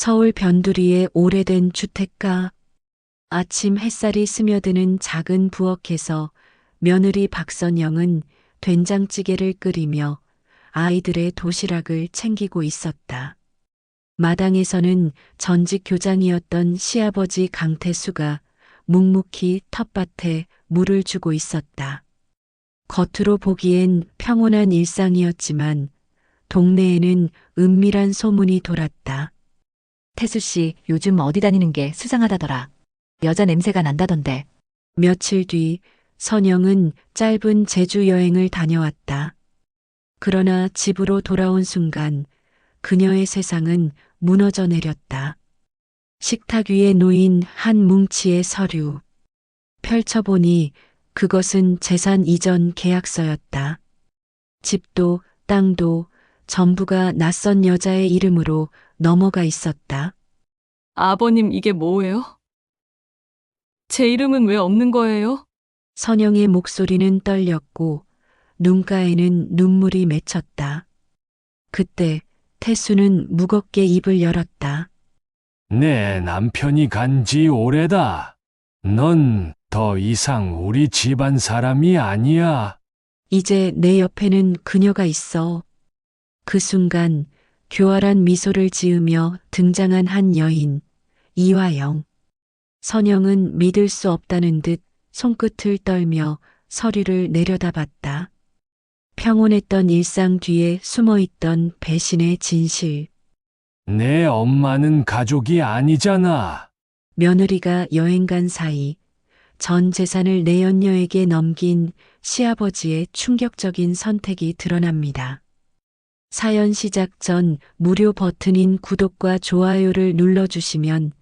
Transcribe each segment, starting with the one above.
서울 변두리의 오래된 주택가. 아침 햇살이 스며드는 작은 부엌에서 며느리 박선영은 된장찌개를 끓이며 아이들의 도시락을 챙기고 있었다. 마당에서는 전직 교장이었던 시아버지 강태수가 묵묵히 텃밭에 물을 주고 있었다. 겉으로 보기엔 평온한 일상이었지만 동네에는 은밀한 소문이 돌았다. 태수 씨, 요즘 어디 다니는 게 수상하다더라. 여자 냄새가 난다던데. 며칠 뒤 선영은 짧은 제주 여행을 다녀왔다. 그러나 집으로 돌아온 순간 그녀의 세상은 무너져 내렸다. 식탁 위에 놓인 한 뭉치의 서류. 펼쳐보니 그것은 재산 이전 계약서였다. 집도 땅도 전부가 낯선 여자의 이름으로 넘어가 있었다. 아버님, 이게 뭐예요? 제 이름은 왜 없는 거예요? 선영의 목소리는 떨렸고 눈가에는 눈물이 맺혔다. 그때 태수는 무겁게 입을 열었다. 내 남편이 간 지 오래다. 넌 더 이상 우리 집안 사람이 아니야. 이제 내 옆에는 그녀가 있어. 그 순간 교활한 미소를 지으며 등장한 한 여인, 이화영. 선영은 믿을 수 없다는 듯 손끝을 떨며 서류를 내려다봤다. 평온했던 일상 뒤에 숨어있던 배신의 진실. 내 엄마는 가족이 아니잖아. 며느리가 여행 간 사이 전 재산을 내연녀에게 넘긴 시아버지의 충격적인 선택이 드러납니다. 사연 시작 전 무료 버튼인 구독과 좋아요를 눌러주시면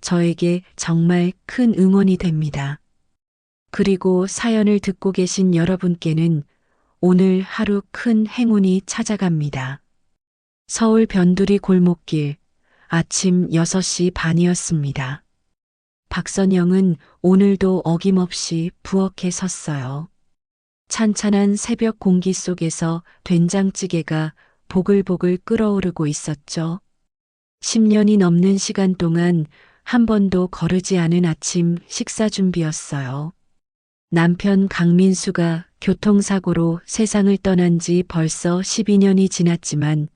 저에게 정말 큰 응원이 됩니다. 그리고 사연을 듣고 계신 여러분께는 오늘 하루 큰 행운이 찾아갑니다. 서울 변두리 골목길 아침 6시 반이었습니다. 박선영은 오늘도 어김없이 부엌에 섰어요. 찬찬한 새벽 공기 속에서 된장찌개가 보글보글 끓어오르고 있었죠. 10년이 넘는 시간 동안 한 번도 거르지 않은 아침 식사 준비였어요. 남편 강민수가 교통사고로 세상을 떠난 지 벌써 12년이 지났지만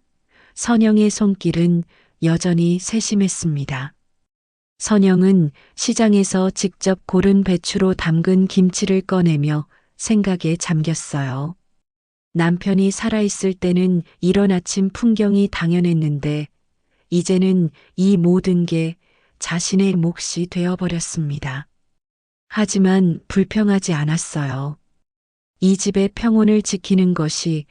선영의 손길은 여전히 세심했습니다. 선영은 시장에서 직접 고른 배추로 담근 김치를 꺼내며 생각에 잠겼어요. 남편이 살아있을 때는 이런 아침 풍경이 당연했는데 이제는 이 모든 게 자신의 몫이 되어버렸습니다. 하지만 불평하지 않았어요. 이 집의 평온을 지키는 것이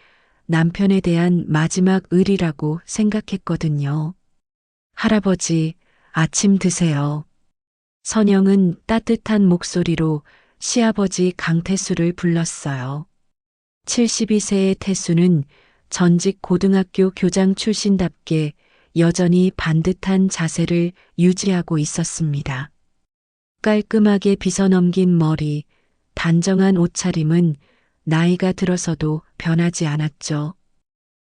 남편에 대한 마지막 의리라고 생각했거든요. 할아버지, 아침 드세요. 선영은 따뜻한 목소리로 시아버지 강태수를 불렀어요. 72세의 태수는 전직 고등학교 교장 출신답게 여전히 반듯한 자세를 유지하고 있었습니다. 깔끔하게 빗어넘긴 머리, 단정한 옷차림은 나이가 들어서도 변하지 않았죠.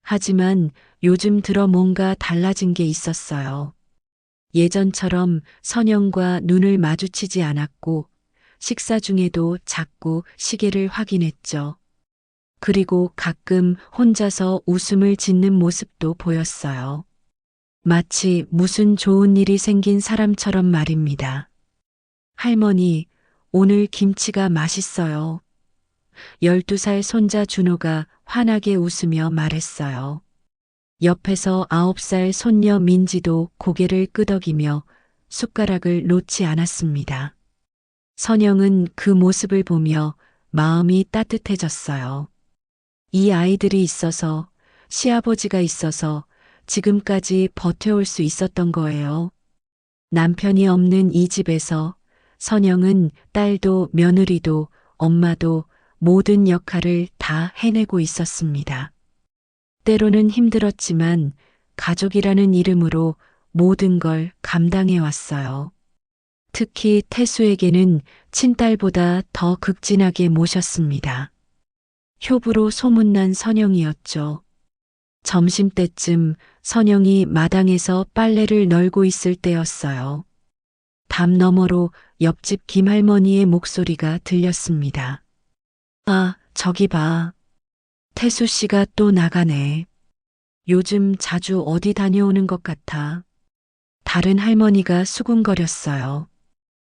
하지만 요즘 들어 뭔가 달라진 게 있었어요. 예전처럼 선영과 눈을 마주치지 않았고 식사 중에도 자꾸 시계를 확인했죠. 그리고 가끔 혼자서 웃음을 짓는 모습도 보였어요. 마치 무슨 좋은 일이 생긴 사람처럼 말입니다. 할머니, 오늘 김치가 맛있어요. 12살 손자 준호가 환하게 웃으며 말했어요. 옆에서 9살 손녀 민지도 고개를 끄덕이며 숟가락을 놓지 않았습니다. 선영은 그 모습을 보며 마음이 따뜻해졌어요. 이 아이들이 있어서, 시아버지가 있어서 지금까지 버텨올 수 있었던 거예요. 남편이 없는 이 집에서 선영은 딸도 며느리도 엄마도 모든 역할을 다 해내고 있었습니다. 때로는 힘들었지만 가족이라는 이름으로 모든 걸 감당해 왔어요. 특히 태수에게는 친딸보다 더 극진하게 모셨습니다. 효부로 소문난 선영이었죠. 점심때쯤 선영이 마당에서 빨래를 널고 있을 때였어요. 담 너머로 옆집 김할머니의 목소리가 들렸습니다. 아, 저기 봐. 태수 씨가 또 나가네. 요즘 자주 어디 다녀오는 것 같아. 다른 할머니가 수군거렸어요.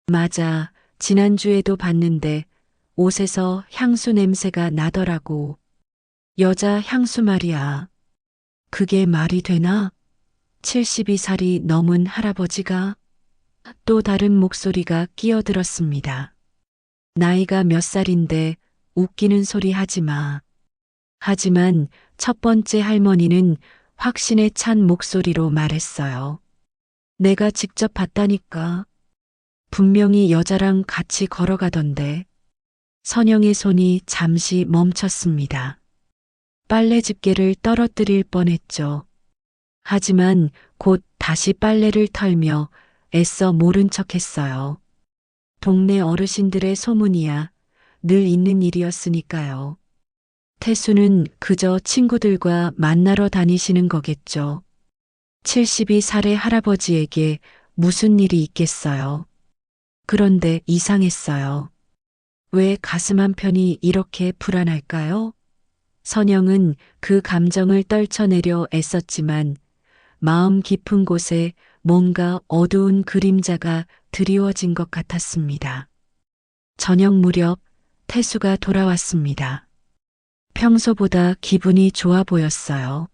맞아. 지난주에도 봤는데 옷에서 향수 냄새가 나더라고. 여자 향수 말이야. 그게 말이 되나? 72살이 넘은 할아버지가? 또 다른 목소리가 끼어들었습니다. 나이가 몇 살인데 웃기는 소리 하지 마. 하지만 첫 번째 할머니는 확신에 찬 목소리로 말했어요. 내가 직접 봤다니까. 분명히 여자랑 같이 걸어가던데. 선영의 손이 잠시 멈췄습니다. 빨래 집게를 떨어뜨릴 뻔했죠. 하지만 곧 다시 빨래를 털며 애써 모른 척했어요. 동네 어르신들의 소문이야 늘 있는 일이었으니까요. 태수는 그저 친구들과 만나러 다니시는 거겠죠. 72살의 할아버지에게 무슨 일이 있겠어요. 그런데 이상했어요. 왜 가슴 한편이 이렇게 불안할까요? 선영은 그 감정을 떨쳐내려 애썼지만 마음 깊은 곳에 뭔가 어두운 그림자가 드리워진 것 같았습니다. 저녁 무렵 태수가 돌아왔습니다. 평소보다 기분이 좋아 보였어요.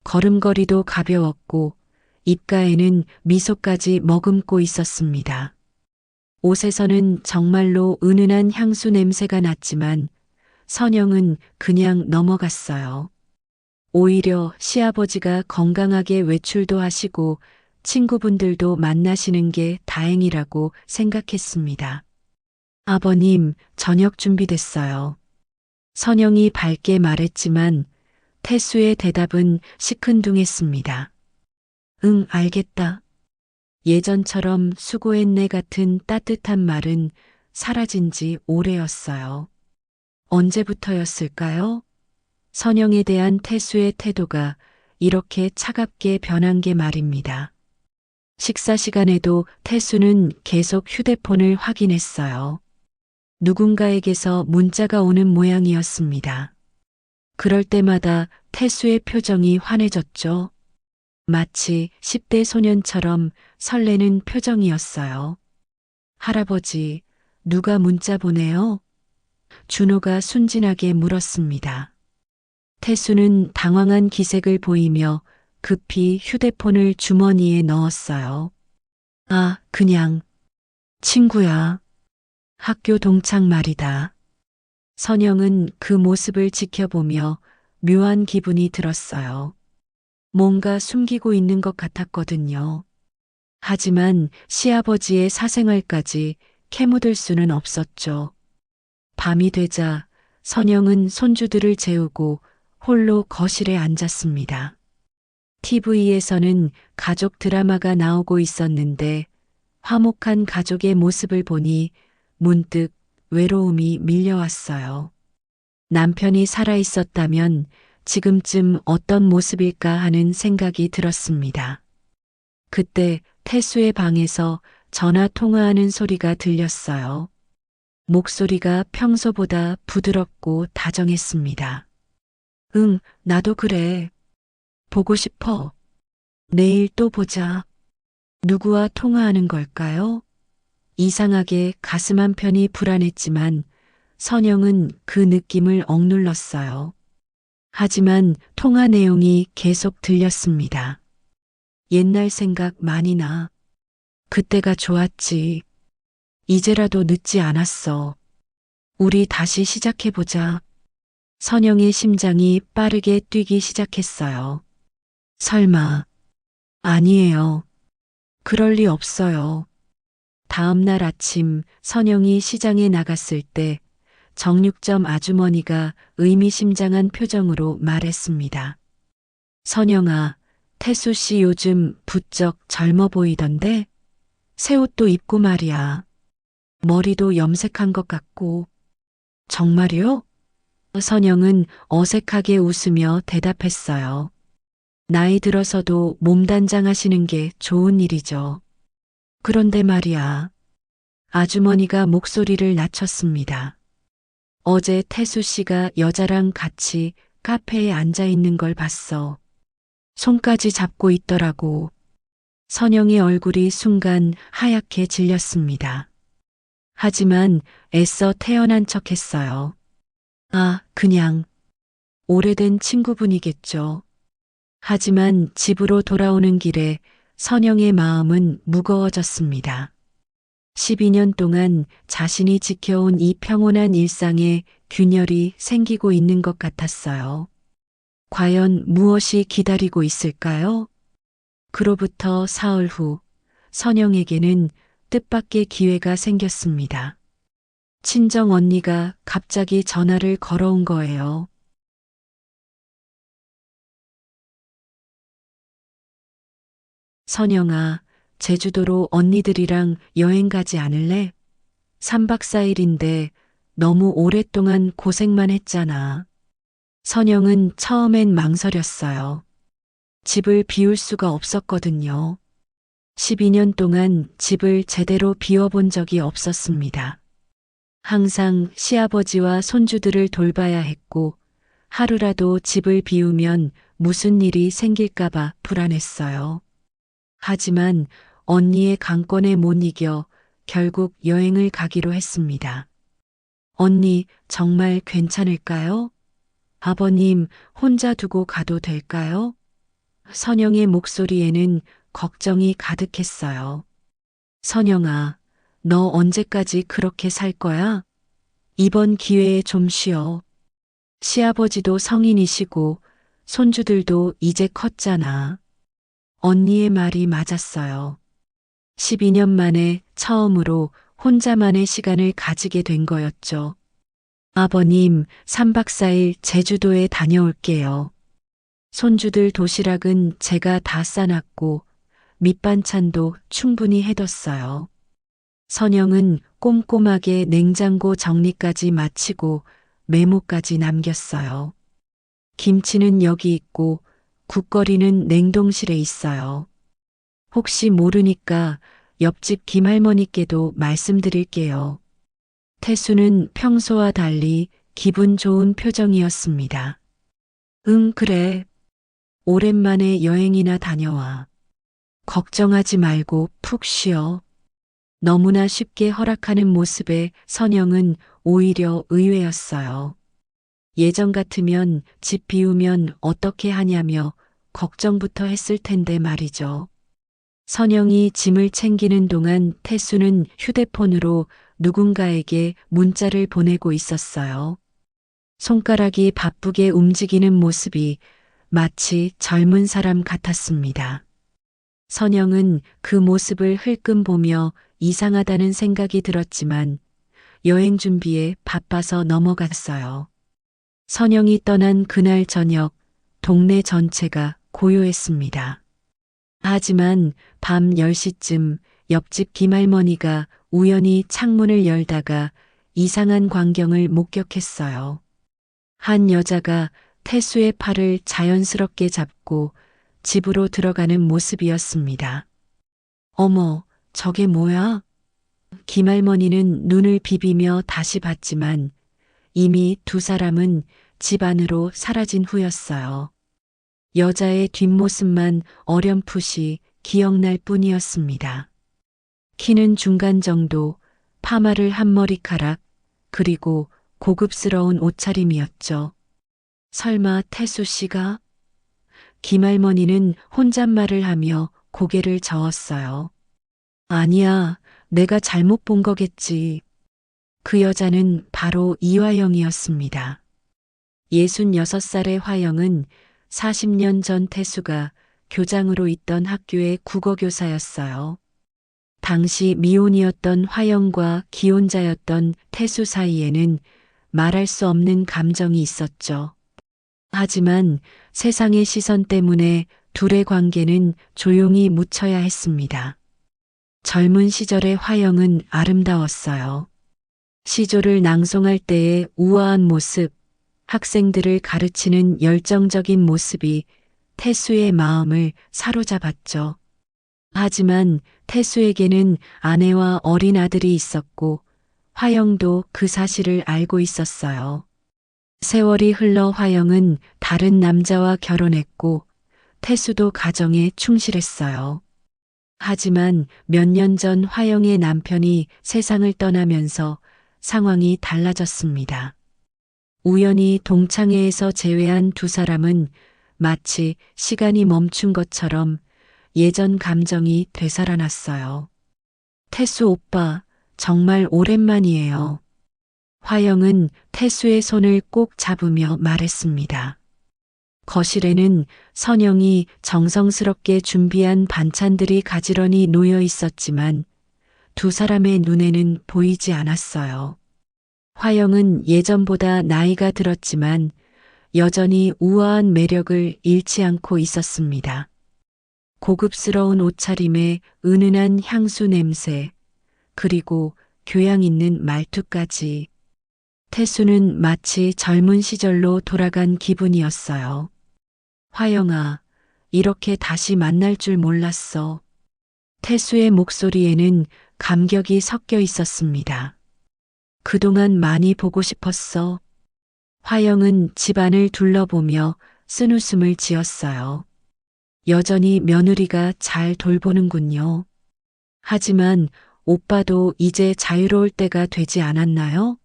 걸음걸이도 가벼웠고 입가에는 미소까지 머금고 있었습니다. 옷에서는 정말로 은은한 향수 냄새가 났지만 선영은 그냥 넘어갔어요. 오히려 시아버지가 건강하게 외출도 하시고 친구분들도 만나시는 게 다행이라고 생각했습니다. 아버님, 저녁 준비됐어요. 선영이 밝게 말했지만 태수의 대답은 시큰둥했습니다. 응, 알겠다. 예전처럼 수고했네 같은 따뜻한 말은 사라진 지 오래였어요. 언제부터였을까요? 선영에 대한 태수의 태도가 이렇게 차갑게 변한 게 말입니다. 식사 시간에도 태수는 계속 휴대폰을 확인했어요. 누군가에게서 문자가 오는 모양이었습니다. 그럴 때마다 태수의 표정이 환해졌죠. 마치 10대 소년처럼 설레는 표정이었어요. 할아버지, 누가 문자 보내요? 준호가 순진하게 물었습니다. 태수는 당황한 기색을 보이며 급히 휴대폰을 주머니에 넣었어요. 아, 그냥 친구야. 학교 동창 말이다. 선영은 그 모습을 지켜보며 묘한 기분이 들었어요. 뭔가 숨기고 있는 것 같았거든요. 하지만 시아버지의 사생활까지 캐묻을 수는 없었죠. 밤이 되자 선영은 손주들을 재우고 홀로 거실에 앉았습니다. TV에서는 가족 드라마가 나오고 있었는데 화목한 가족의 모습을 보니 문득 외로움이 밀려왔어요. 남편이 살아있었다면 지금쯤 어떤 모습일까 하는 생각이 들었습니다. 그때 태수의 방에서 전화 통화하는 소리가 들렸어요. 목소리가 평소보다 부드럽고 다정했습니다. 응, 나도 그래. 보고 싶어. 내일 또 보자. 누구와 통화하는 걸까요? 이상하게 가슴 한편이 불안했지만 선영은 그 느낌을 억눌렀어요. 하지만 통화 내용이 계속 들렸습니다. 옛날 생각 많이 나. 그때가 좋았지. 이제라도 늦지 않았어. 우리 다시 시작해보자. 선영의 심장이 빠르게 뛰기 시작했어요. 설마. 아니에요. 그럴 리 없어요. 다음 날 아침 선영이 시장에 나갔을 때 정육점 아주머니가 의미심장한 표정으로 말했습니다. 선영아, 태수 씨 요즘 부쩍 젊어 보이던데? 새 옷도 입고 말이야. 머리도 염색한 것 같고. 정말요? 선영은 어색하게 웃으며 대답했어요. 나이 들어서도 몸단장하시는 게 좋은 일이죠. 그런데 말이야. 아주머니가 목소리를 낮췄습니다. 어제 태수 씨가 여자랑 같이 카페에 앉아 있는 걸 봤어. 손까지 잡고 있더라고. 선영의 얼굴이 순간 하얗게 질렸습니다. 하지만 애써 태연한 척 했어요. 아, 그냥 오래된 친구분이겠죠. 하지만 집으로 돌아오는 길에 선영의 마음은 무거워졌습니다. 12년 동안 자신이 지켜온 이 평온한 일상에 균열이 생기고 있는 것 같았어요. 과연 무엇이 기다리고 있을까요? 그로부터 사흘 후 선영에게는 뜻밖의 기회가 생겼습니다. 친정 언니가 갑자기 전화를 걸어온 거예요. 선영아, 제주도로 언니들이랑 여행 가지 않을래? 3박 4일인데 너무 오랫동안 고생만 했잖아. 선영은 처음엔 망설였어요. 집을 비울 수가 없었거든요. 12년 동안 집을 제대로 비워본 적이 없었습니다. 항상 시아버지와 손주들을 돌봐야 했고 하루라도 집을 비우면 무슨 일이 생길까봐 불안했어요. 하지만 언니의 강권에 못 이겨 결국 여행을 가기로 했습니다. 언니, 정말 괜찮을까요? 아버님, 혼자 두고 가도 될까요? 선영의 목소리에는 걱정이 가득했어요. 선영아, 너 언제까지 그렇게 살 거야? 이번 기회에 좀 쉬어. 시아버지도 성인이시고 손주들도 이제 컸잖아. 언니의 말이 맞았어요. 12년 만에 처음으로 혼자만의 시간을 가지게 된 거였죠. 아버님, 3박 4일 제주도에 다녀올게요. 손주들 도시락은 제가 다 싸놨고 밑반찬도 충분히 해뒀어요. 선영은 꼼꼼하게 냉장고 정리까지 마치고 메모까지 남겼어요. 김치는 여기 있고 국거리는 냉동실에 있어요. 혹시 모르니까 옆집 김할머니께도 말씀드릴게요. 태수는 평소와 달리 기분 좋은 표정이었습니다. 응, 그래. 오랜만에 여행이나 다녀와. 걱정하지 말고 푹 쉬어. 너무나 쉽게 허락하는 모습에 선영은 오히려 의외였어요. 예전 같으면 집 비우면 어떻게 하냐며 걱정부터 했을 텐데 말이죠. 선영이 짐을 챙기는 동안 태수는 휴대폰으로 누군가에게 문자를 보내고 있었어요. 손가락이 바쁘게 움직이는 모습이 마치 젊은 사람 같았습니다. 선영은 그 모습을 흘끔 보며 이상하다는 생각이 들었지만 여행 준비에 바빠서 넘어갔어요. 선영이 떠난 그날 저녁 동네 전체가 고요했습니다. 하지만 밤 10시쯤 옆집 김할머니가 우연히 창문을 열다가 이상한 광경을 목격했어요. 한 여자가 태수의 팔을 자연스럽게 잡고 집으로 들어가는 모습이었습니다. 어머, 저게 뭐야? 김할머니는 눈을 비비며 다시 봤지만 이미 두 사람은 집 안으로 사라진 후였어요. 여자의 뒷모습만 어렴풋이 기억날 뿐이었습니다. 키는 중간 정도, 파마를 한 머리카락, 그리고 고급스러운 옷차림이었죠. 설마 태수 씨가? 김할머니는 혼잣말을 하며 고개를 저었어요. 아니야, 내가 잘못 본 거겠지. 그 여자는 바로 이화영이었습니다. 66살의 화영은 40년 전 태수가 교장으로 있던 학교의 국어교사였어요. 당시 미혼이었던 화영과 기혼자였던 태수 사이에는 말할 수 없는 감정이 있었죠. 하지만 세상의 시선 때문에 둘의 관계는 조용히 묻혀야 했습니다. 젊은 시절의 화영은 아름다웠어요. 시조를 낭송할 때의 우아한 모습, 학생들을 가르치는 열정적인 모습이 태수의 마음을 사로잡았죠. 하지만 태수에게는 아내와 어린 아들이 있었고 화영도 그 사실을 알고 있었어요. 세월이 흘러 화영은 다른 남자와 결혼했고 태수도 가정에 충실했어요. 하지만 몇 년 전 화영의 남편이 세상을 떠나면서 상황이 달라졌습니다. 우연히 동창회에서 제외한 두 사람은 마치 시간이 멈춘 것처럼 예전 감정이 되살아났어요. 태수 오빠, 정말 오랜만이에요. 화영은 태수의 손을 꼭 잡으며 말했습니다. 거실에는 선영이 정성스럽게 준비한 반찬들이 가지런히 놓여 있었지만 두 사람의 눈에는 보이지 않았어요. 화영은 예전보다 나이가 들었지만 여전히 우아한 매력을 잃지 않고 있었습니다. 고급스러운 옷차림에 은은한 향수 냄새, 그리고 교양 있는 말투까지. 태수는 마치 젊은 시절로 돌아간 기분이었어요. 화영아, 이렇게 다시 만날 줄 몰랐어. 태수의 목소리에는 감격이 섞여 있었습니다. 그동안 많이 보고 싶었어. 화영은 집안을 둘러보며 쓴웃음을 지었어요. 여전히 며느리가 잘 돌보는군요. 하지만 오빠도 이제 자유로울 때가 되지 않았나요?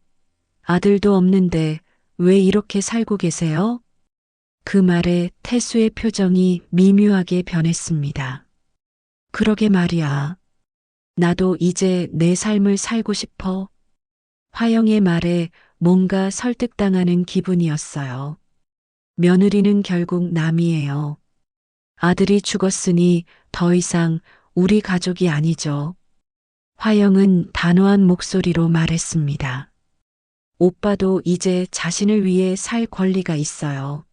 아들도 없는데 왜 이렇게 살고 계세요? 그 말에 태수의 표정이 미묘하게 변했습니다. 그러게 말이야. 나도 이제 내 삶을 살고 싶어. 화영의 말에 뭔가 설득당하는 기분이었어요. 며느리는 결국 남이에요. 아들이 죽었으니 더 이상 우리 가족이 아니죠. 화영은 단호한 목소리로 말했습니다. 오빠도 이제 자신을 위해 살 권리가 있어요.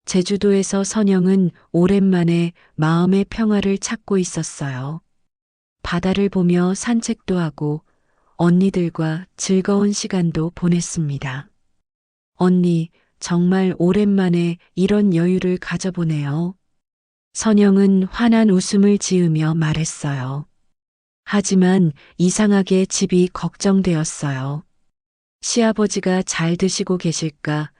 제주도에서 선영은 오랜만에 마음의 평화를 찾고 있었어요. 바다를 보며 산책도 하고 언니들과 즐거운 시간도 보냈습니다. 언니, 정말 오랜만에 이런 여유를 가져보네요. 선영은 환한 웃음을 지으며 말했어요. 하지만 이상하게 집이 걱정되었어요. 시아버지가 잘 드시고 계실까?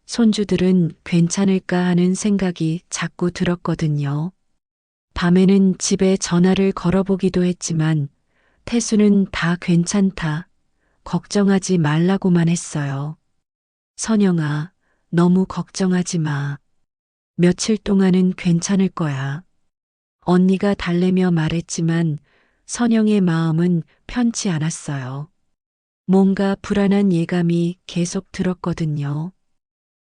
손주들은 괜찮을까 하는 생각이 자꾸 들었거든요. 밤에는 집에 전화를 걸어보기도 했지만 태수는 다 괜찮다, 걱정하지 말라고만 했어요. 선영아, 너무 걱정하지 마. 며칠 동안은 괜찮을 거야. 언니가 달래며 말했지만 선영의 마음은 편치 않았어요. 뭔가 불안한 예감이 계속 들었거든요.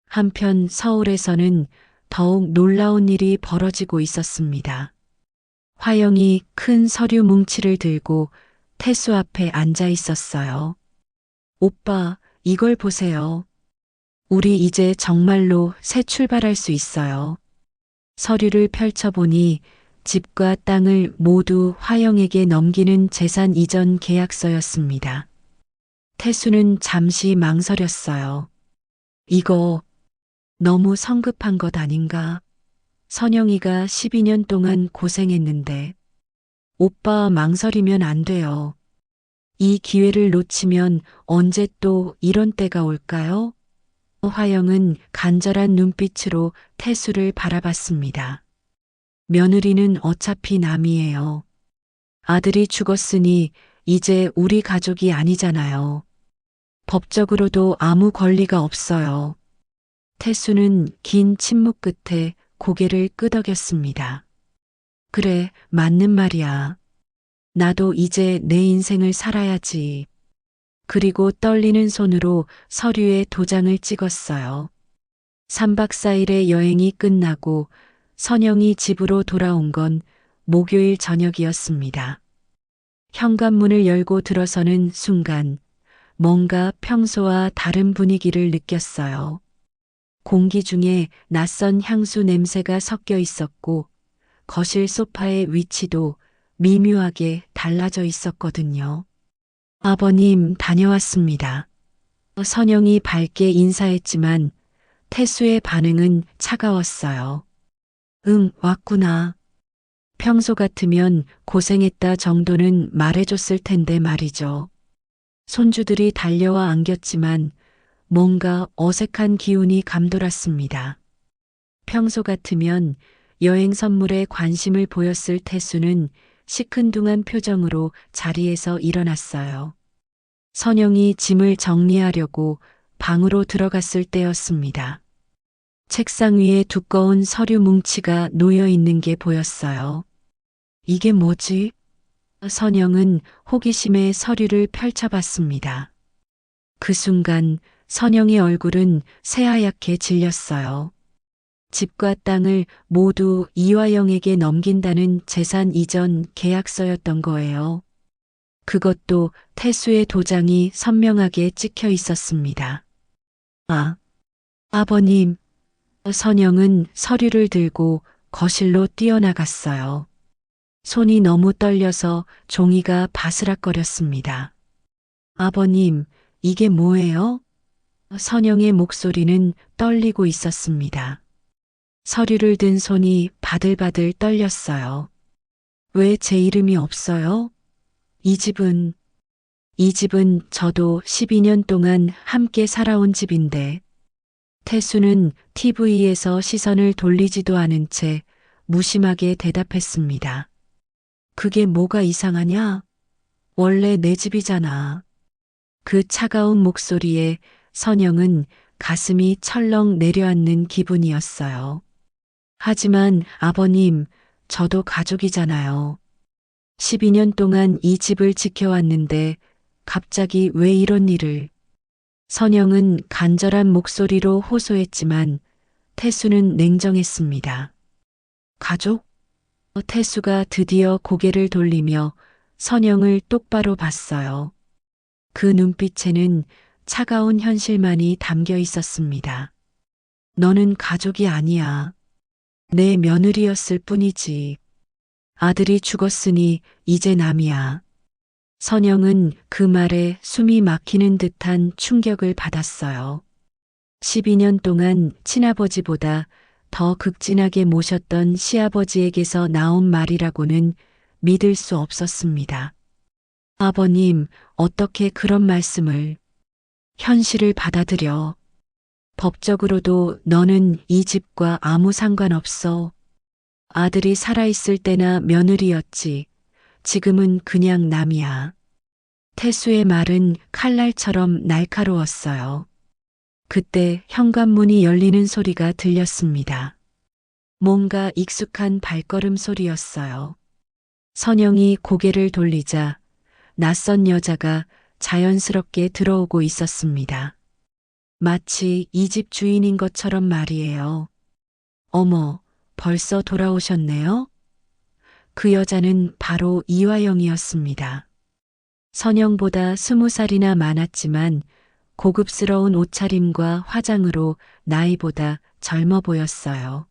한편 서울에서는 더욱 놀라운 일이 벌어지고 있었습니다. 화영이 큰 서류 뭉치를 들고 태수 앞에 앉아 있었어요. 오빠, 이걸 보세요. 우리 이제 정말로 새 출발할 수 있어요. 서류를 펼쳐보니 집과 땅을 모두 화영에게 넘기는 재산 이전 계약서였습니다. 태수는 잠시 망설였어요. 이거 너무 성급한 것 아닌가? 선영이가 12년 동안 고생했는데. 오빠 망설이면 안 돼요. 이 기회를 놓치면 언제 또 이런 때가 올까요? 화영은 간절한 눈빛으로 태수를 바라봤습니다. 며느리는 어차피 남이에요. 아들이 죽었으니 이제 우리 가족이 아니잖아요. 법적으로도 아무 권리가 없어요. 태수는 긴 침묵 끝에 고개를 끄덕였습니다. 그래, 맞는 말이야. 나도 이제 내 인생을 살아야지. 그리고 떨리는 손으로 서류에 도장을 찍었어요. 3박 4일의 여행이 끝나고 선영이 집으로 돌아온 건 목요일 저녁이었습니다. 현관문을 열고 들어서는 순간 뭔가 평소와 다른 분위기를 느꼈어요. 공기 중에 낯선 향수 냄새가 섞여 있었고 거실 소파의 위치도 미묘하게 달라져 있었거든요. 아버님, 다녀왔습니다. 선영이 밝게 인사했지만 태수의 반응은 차가웠어요. 응, 왔구나. 평소 같으면 고생했다 정도는 말해줬을 텐데 말이죠. 손주들이 달려와 안겼지만 뭔가 어색한 기운이 감돌았습니다. 평소 같으면 여행 선물에 관심을 보였을 태수는 시큰둥한 표정으로 자리에서 일어났어요. 선영이 짐을 정리하려고 방으로 들어갔을 때였습니다. 책상 위에 두꺼운 서류 뭉치가 놓여 있는 게 보였어요. 이게 뭐지? 선영은 호기심에 서류를 펼쳐봤습니다. 그 순간 선영의 얼굴은 새하얗게 질렸어요. 집과 땅을 모두 이화영에게 넘긴다는 재산 이전 계약서였던 거예요. 그것도 태수의 도장이 선명하게 찍혀 있었습니다. 아, 아버님. 선영은 서류를 들고 거실로 뛰어나갔어요. 손이 너무 떨려서 종이가 바스락거렸습니다. 아버님, 이게 뭐예요? 선영의 목소리는 떨리고 있었습니다. 서류를 든 손이 바들바들 떨렸어요. 왜 제 이름이 없어요? 이 집은 저도 12년 동안 함께 살아온 집인데, 태수는 TV에서 시선을 돌리지도 않은 채 무심하게 대답했습니다. 그게 뭐가 이상하냐? 원래 내 집이잖아. 그 차가운 목소리에 선영은 가슴이 철렁 내려앉는 기분이었어요. 하지만 아버님, 저도 가족이잖아요. 12년 동안 이 집을 지켜왔는데 갑자기 왜 이런 일을. 선영은 간절한 목소리로 호소했지만 태수는 냉정했습니다. 가족? 태수가 드디어 고개를 돌리며 선영을 똑바로 봤어요. 그 눈빛에는 차가운 현실만이 담겨 있었습니다. 너는 가족이 아니야. 내 며느리였을 뿐이지. 아들이 죽었으니 이제 남이야. 선영은 그 말에 숨이 막히는 듯한 충격을 받았어요. 12년 동안 친아버지보다 더 극진하게 모셨던 시아버지에게서 나온 말이라고는 믿을 수 없었습니다. 아버님, 어떻게 그런 말씀을. 현실을 받아들여. 법적으로도 너는 이 집과 아무 상관없어. 아들이 살아있을 때나 며느리였지. 지금은 그냥 남이야. 태수의 말은 칼날처럼 날카로웠어요. 그때 현관문이 열리는 소리가 들렸습니다. 뭔가 익숙한 발걸음 소리였어요. 선영이 고개를 돌리자 낯선 여자가 자연스럽게 들어오고 있었습니다. 마치 이 집 주인인 것처럼 말이에요. 어머, 벌써 돌아오셨네요? 그 여자는 바로 이화영이었습니다. 선영보다 20살이나 많았지만 고급스러운 옷차림과 화장으로 나이보다 젊어 보였어요.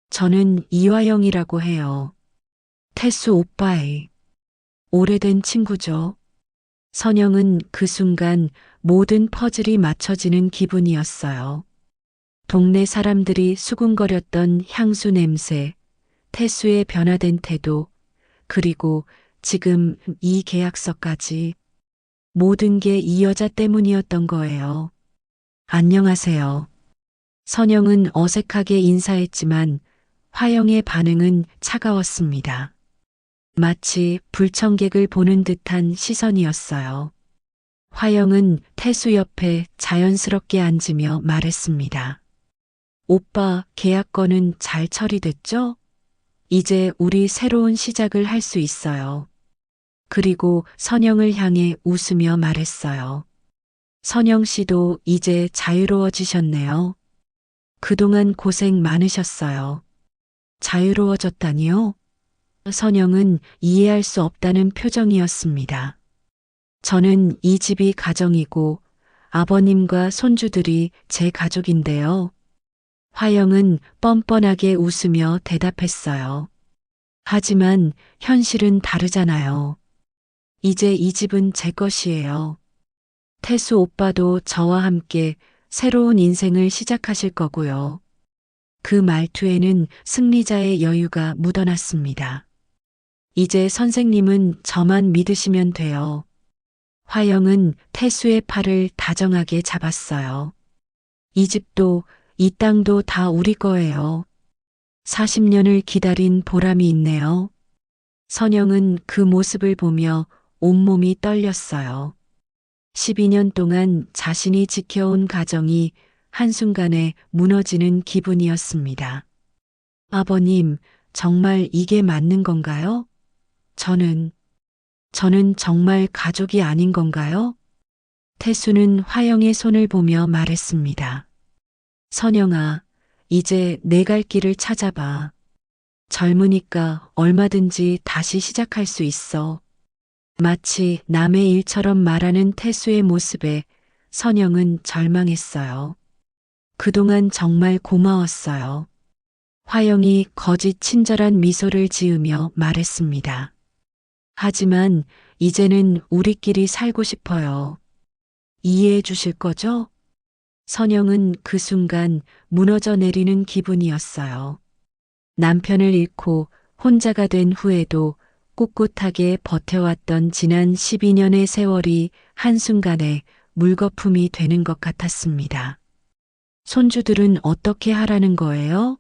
저는 이화영이라고 해요. 태수 오빠의 오래된 친구죠. 선영은 그 순간 모든 퍼즐이 맞춰지는 기분이었어요. 동네 사람들이 수군거렸던 향수 냄새, 태수의 변화된 태도, 그리고 지금 이 계약서까지 모든 게 이 여자 때문이었던 거예요. 안녕하세요. 선영은 어색하게 인사했지만 화영의 반응은 차가웠습니다. 마치 불청객을 보는 듯한 시선이었어요. 화영은 태수 옆에 자연스럽게 앉으며 말했습니다. 오빠, 계약건은 잘 처리됐죠? 이제 우리 새로운 시작을 할 수 있어요. 그리고 선영을 향해 웃으며 말했어요. 선영 씨도 이제 자유로워지셨네요. 그동안 고생 많으셨어요. 자유로워졌다니요? 선영은 이해할 수 없다는 표정이었습니다. 저는 이 집이 가정이고 아버님과 손주들이 제 가족인데요. 화영은 뻔뻔하게 웃으며 대답했어요. 하지만 현실은 다르잖아요. 이제 이 집은 제 것이에요. 태수 오빠도 저와 함께 새로운 인생을 시작하실 거고요. 그 말투에는 승리자의 여유가 묻어났습니다. 이제 선생님은 저만 믿으시면 돼요. 화영은 태수의 팔을 다정하게 잡았어요. 이 집도 이 땅도 다 우리 거예요. 40년을 기다린 보람이 있네요. 선영은 그 모습을 보며 온몸이 떨렸어요. 12년 동안 자신이 지켜온 가정이 한순간에 무너지는 기분이었습니다. 아버님, 정말 이게 맞는 건가요? 저는 정말 가족이 아닌 건가요? 태수는 화영의 손을 보며 말했습니다. 선영아, 이제 내 갈 길을 찾아봐. 젊으니까 얼마든지 다시 시작할 수 있어. 마치 남의 일처럼 말하는 태수의 모습에 선영은 절망했어요. 그동안 정말 고마웠어요. 화영이 거짓 친절한 미소를 지으며 말했습니다. 하지만 이제는 우리끼리 살고 싶어요. 이해해 주실 거죠? 선영은 그 순간 무너져 내리는 기분이었어요. 남편을 잃고 혼자가 된 후에도 꿋꿋하게 버텨왔던 지난 12년의 세월이 한순간에 물거품이 되는 것 같았습니다. 손주들은 어떻게 하라는 거예요?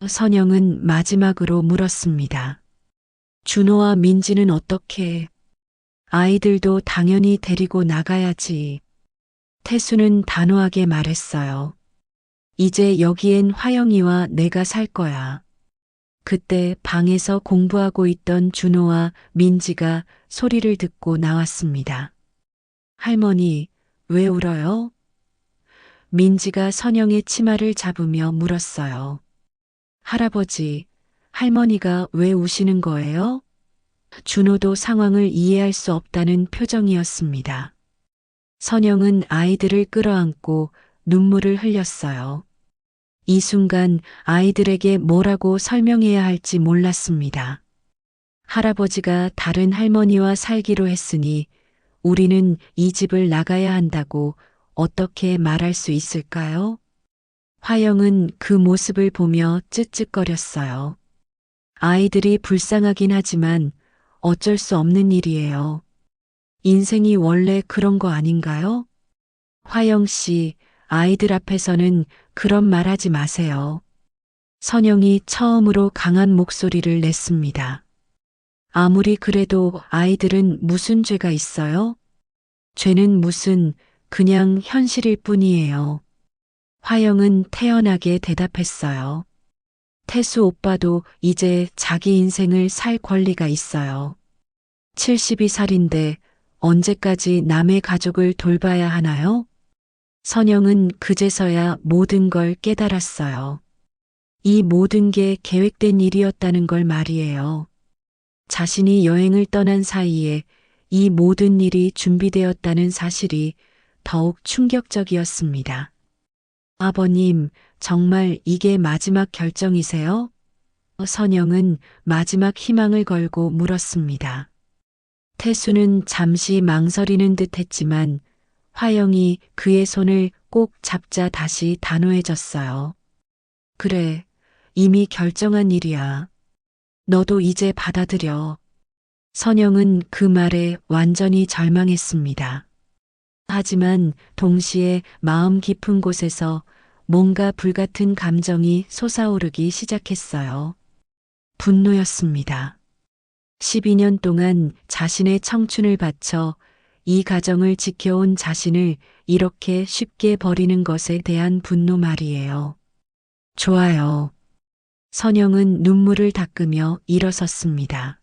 선영은 마지막으로 물었습니다. 준호와 민지는 어떻게? 아이들도 당연히 데리고 나가야지. 태수는 단호하게 말했어요. 이제 여기엔 화영이와 내가 살 거야. 그때 방에서 공부하고 있던 준호와 민지가 소리를 듣고 나왔습니다. 할머니, 왜 울어요? 민지가 선영의 치마를 잡으며 물었어요. 할아버지, 할머니가 왜 우시는 거예요? 준호도 상황을 이해할 수 없다는 표정이었습니다. 선영은 아이들을 끌어안고 눈물을 흘렸어요. 이 순간 아이들에게 뭐라고 설명해야 할지 몰랐습니다. 할아버지가 다른 할머니와 살기로 했으니 우리는 이 집을 나가야 한다고 어떻게 말할 수 있을까요? 화영은 그 모습을 보며 쯧쯧거렸어요. 아이들이 불쌍하긴 하지만 어쩔 수 없는 일이에요. 인생이 원래 그런 거 아닌가요? 화영 씨, 아이들 앞에서는 그런 말 하지 마세요. 선영이 처음으로 강한 목소리를 냈습니다. 아무리 그래도 아이들은 무슨 죄가 있어요? 죄는 무슨 그냥 현실일 뿐이에요. 화영은 태연하게 대답했어요. 태수 오빠도 이제 자기 인생을 살 권리가 있어요. 72살인데 언제까지 남의 가족을 돌봐야 하나요? 선영은 그제서야 모든 걸 깨달았어요. 이 모든 게 계획된 일이었다는 걸 말이에요. 자신이 여행을 떠난 사이에 이 모든 일이 준비되었다는 사실이 더욱 충격적이었습니다. 아버님, 정말 이게 마지막 결정이세요? 선영은 마지막 희망을 걸고 물었습니다. 태수는 잠시 망설이는 듯 했지만 화영이 그의 손을 꼭 잡자 다시 단호해졌어요. 그래, 이미 결정한 일이야. 너도 이제 받아들여. 선영은 그 말에 완전히 절망했습니다. 하지만 동시에 마음 깊은 곳에서 뭔가 불같은 감정이 솟아오르기 시작했어요. 분노였습니다. 12년 동안 자신의 청춘을 바쳐 이 가정을 지켜온 자신을 이렇게 쉽게 버리는 것에 대한 분노 말이에요. 좋아요. 선영은 눈물을 닦으며 일어섰습니다.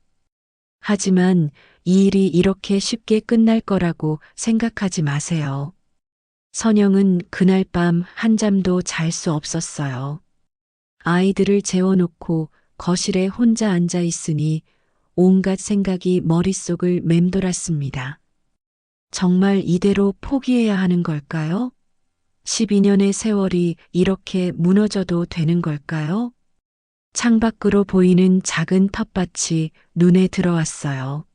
하지만 이 일이 이렇게 쉽게 끝날 거라고 생각하지 마세요. 선영은 그날 밤 한잠도 잘 수 없었어요. 아이들을 재워놓고 거실에 혼자 앉아 있으니 온갖 생각이 머릿속을 맴돌았습니다. 정말 이대로 포기해야 하는 걸까요? 12년의 세월이 이렇게 무너져도 되는 걸까요? 창밖으로 보이는 작은 텃밭이 눈에 들어왔어요.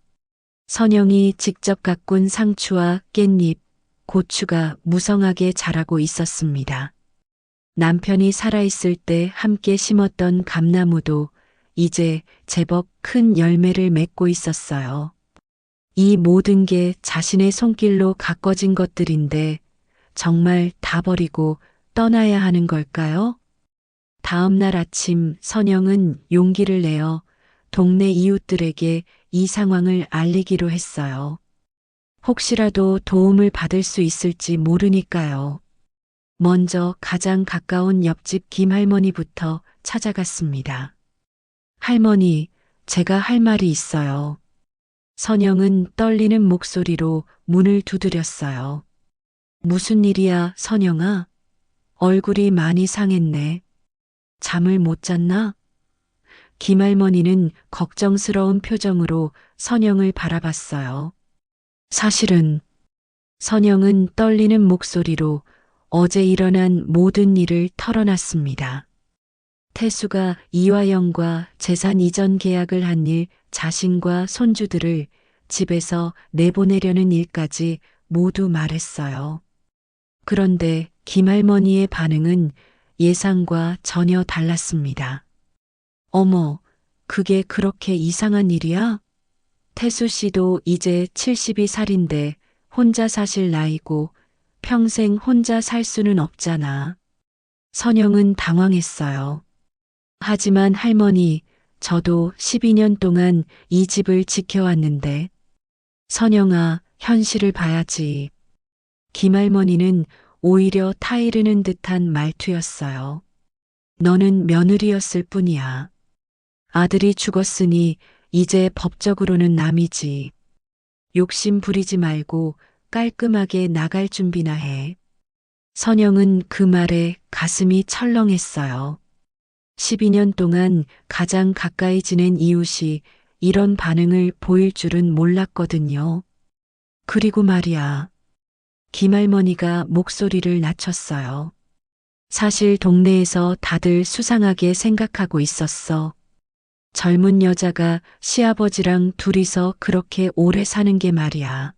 선영이 직접 가꾼 상추와 깻잎, 고추가 무성하게 자라고 있었습니다. 남편이 살아있을 때 함께 심었던 감나무도 이제 제법 큰 열매를 맺고 있었어요. 이 모든 게 자신의 손길로 가꿔진 것들인데 정말 다 버리고 떠나야 하는 걸까요? 다음 날 아침 선영은 용기를 내어 동네 이웃들에게 이 상황을 알리기로 했어요. 혹시라도 도움을 받을 수 있을지 모르니까요. 먼저 가장 가까운 옆집 김할머니부터 찾아갔습니다. 할머니, 제가 할 말이 있어요. 선영은 떨리는 목소리로 문을 두드렸어요. 무슨 일이야, 선영아? 얼굴이 많이 상했네. 잠을 못 잤나? 김할머니는 걱정스러운 표정으로 선영을 바라봤어요. 사실은 선영은 떨리는 목소리로 어제 일어난 모든 일을 털어놨습니다. 태수가 이화영과 재산 이전 계약을 한 일, 자신과 손주들을 집에서 내보내려는 일까지 모두 말했어요. 그런데 김할머니의 반응은 예상과 전혀 달랐습니다. 어머, 그게 그렇게 이상한 일이야? 태수 씨도 이제 72살인데 혼자 사실 나이고 평생 혼자 살 수는 없잖아. 선영은 당황했어요. 하지만 할머니, 저도 12년 동안 이 집을 지켜왔는데. 선영아, 현실을 봐야지. 김할머니는 오히려 타이르는 듯한 말투였어요. 너는 며느리였을 뿐이야. 아들이 죽었으니 이제 법적으로는 남이지. 욕심 부리지 말고 깔끔하게 나갈 준비나 해. 선영은 그 말에 가슴이 철렁했어요. 12년 동안 가장 가까이 지낸 이웃이 이런 반응을 보일 줄은 몰랐거든요. 그리고 말이야. 김할머니가 목소리를 낮췄어요. 사실 동네에서 다들 수상하게 생각하고 있었어. 젊은 여자가 시아버지랑 둘이서 그렇게 오래 사는 게 말이야.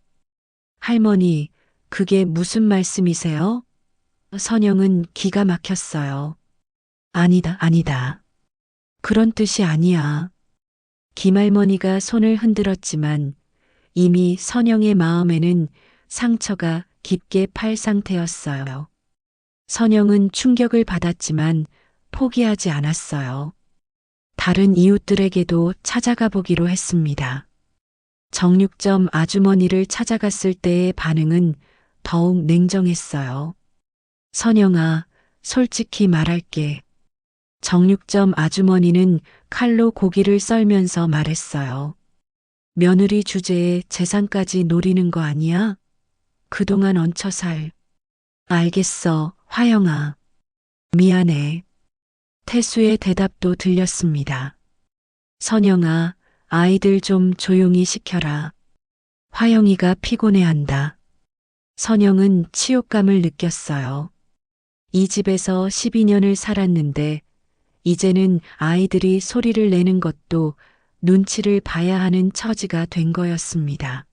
할머니, 그게 무슨 말씀이세요? 선영은 기가 막혔어요. 아니다, 아니다. 그런 뜻이 아니야. 김할머니가 손을 흔들었지만 이미 선영의 마음에는 상처가 깊게 팔 상태였어요. 선영은 충격을 받았지만 포기하지 않았어요. 다른 이웃들에게도 찾아가 보기로 했습니다. 정육점 아주머니를 찾아갔을 때의 반응은 더욱 냉정했어요. 선영아, 솔직히 말할게. 정육점 아주머니는 칼로 고기를 썰면서 말했어요. 며느리 주제에 재산까지 노리는 거 아니야? 그동안 얹혀 살. 알겠어, 화영아. 미안해. 태수의 대답도 들렸습니다. 선영아, 아이들 좀 조용히 시켜라. 화영이가 피곤해한다. 선영은 치욕감을 느꼈어요. 이 집에서 12년을 살았는데 이제는 아이들이 소리를 내는 것도 눈치를 봐야 하는 처지가 된 거였습니다.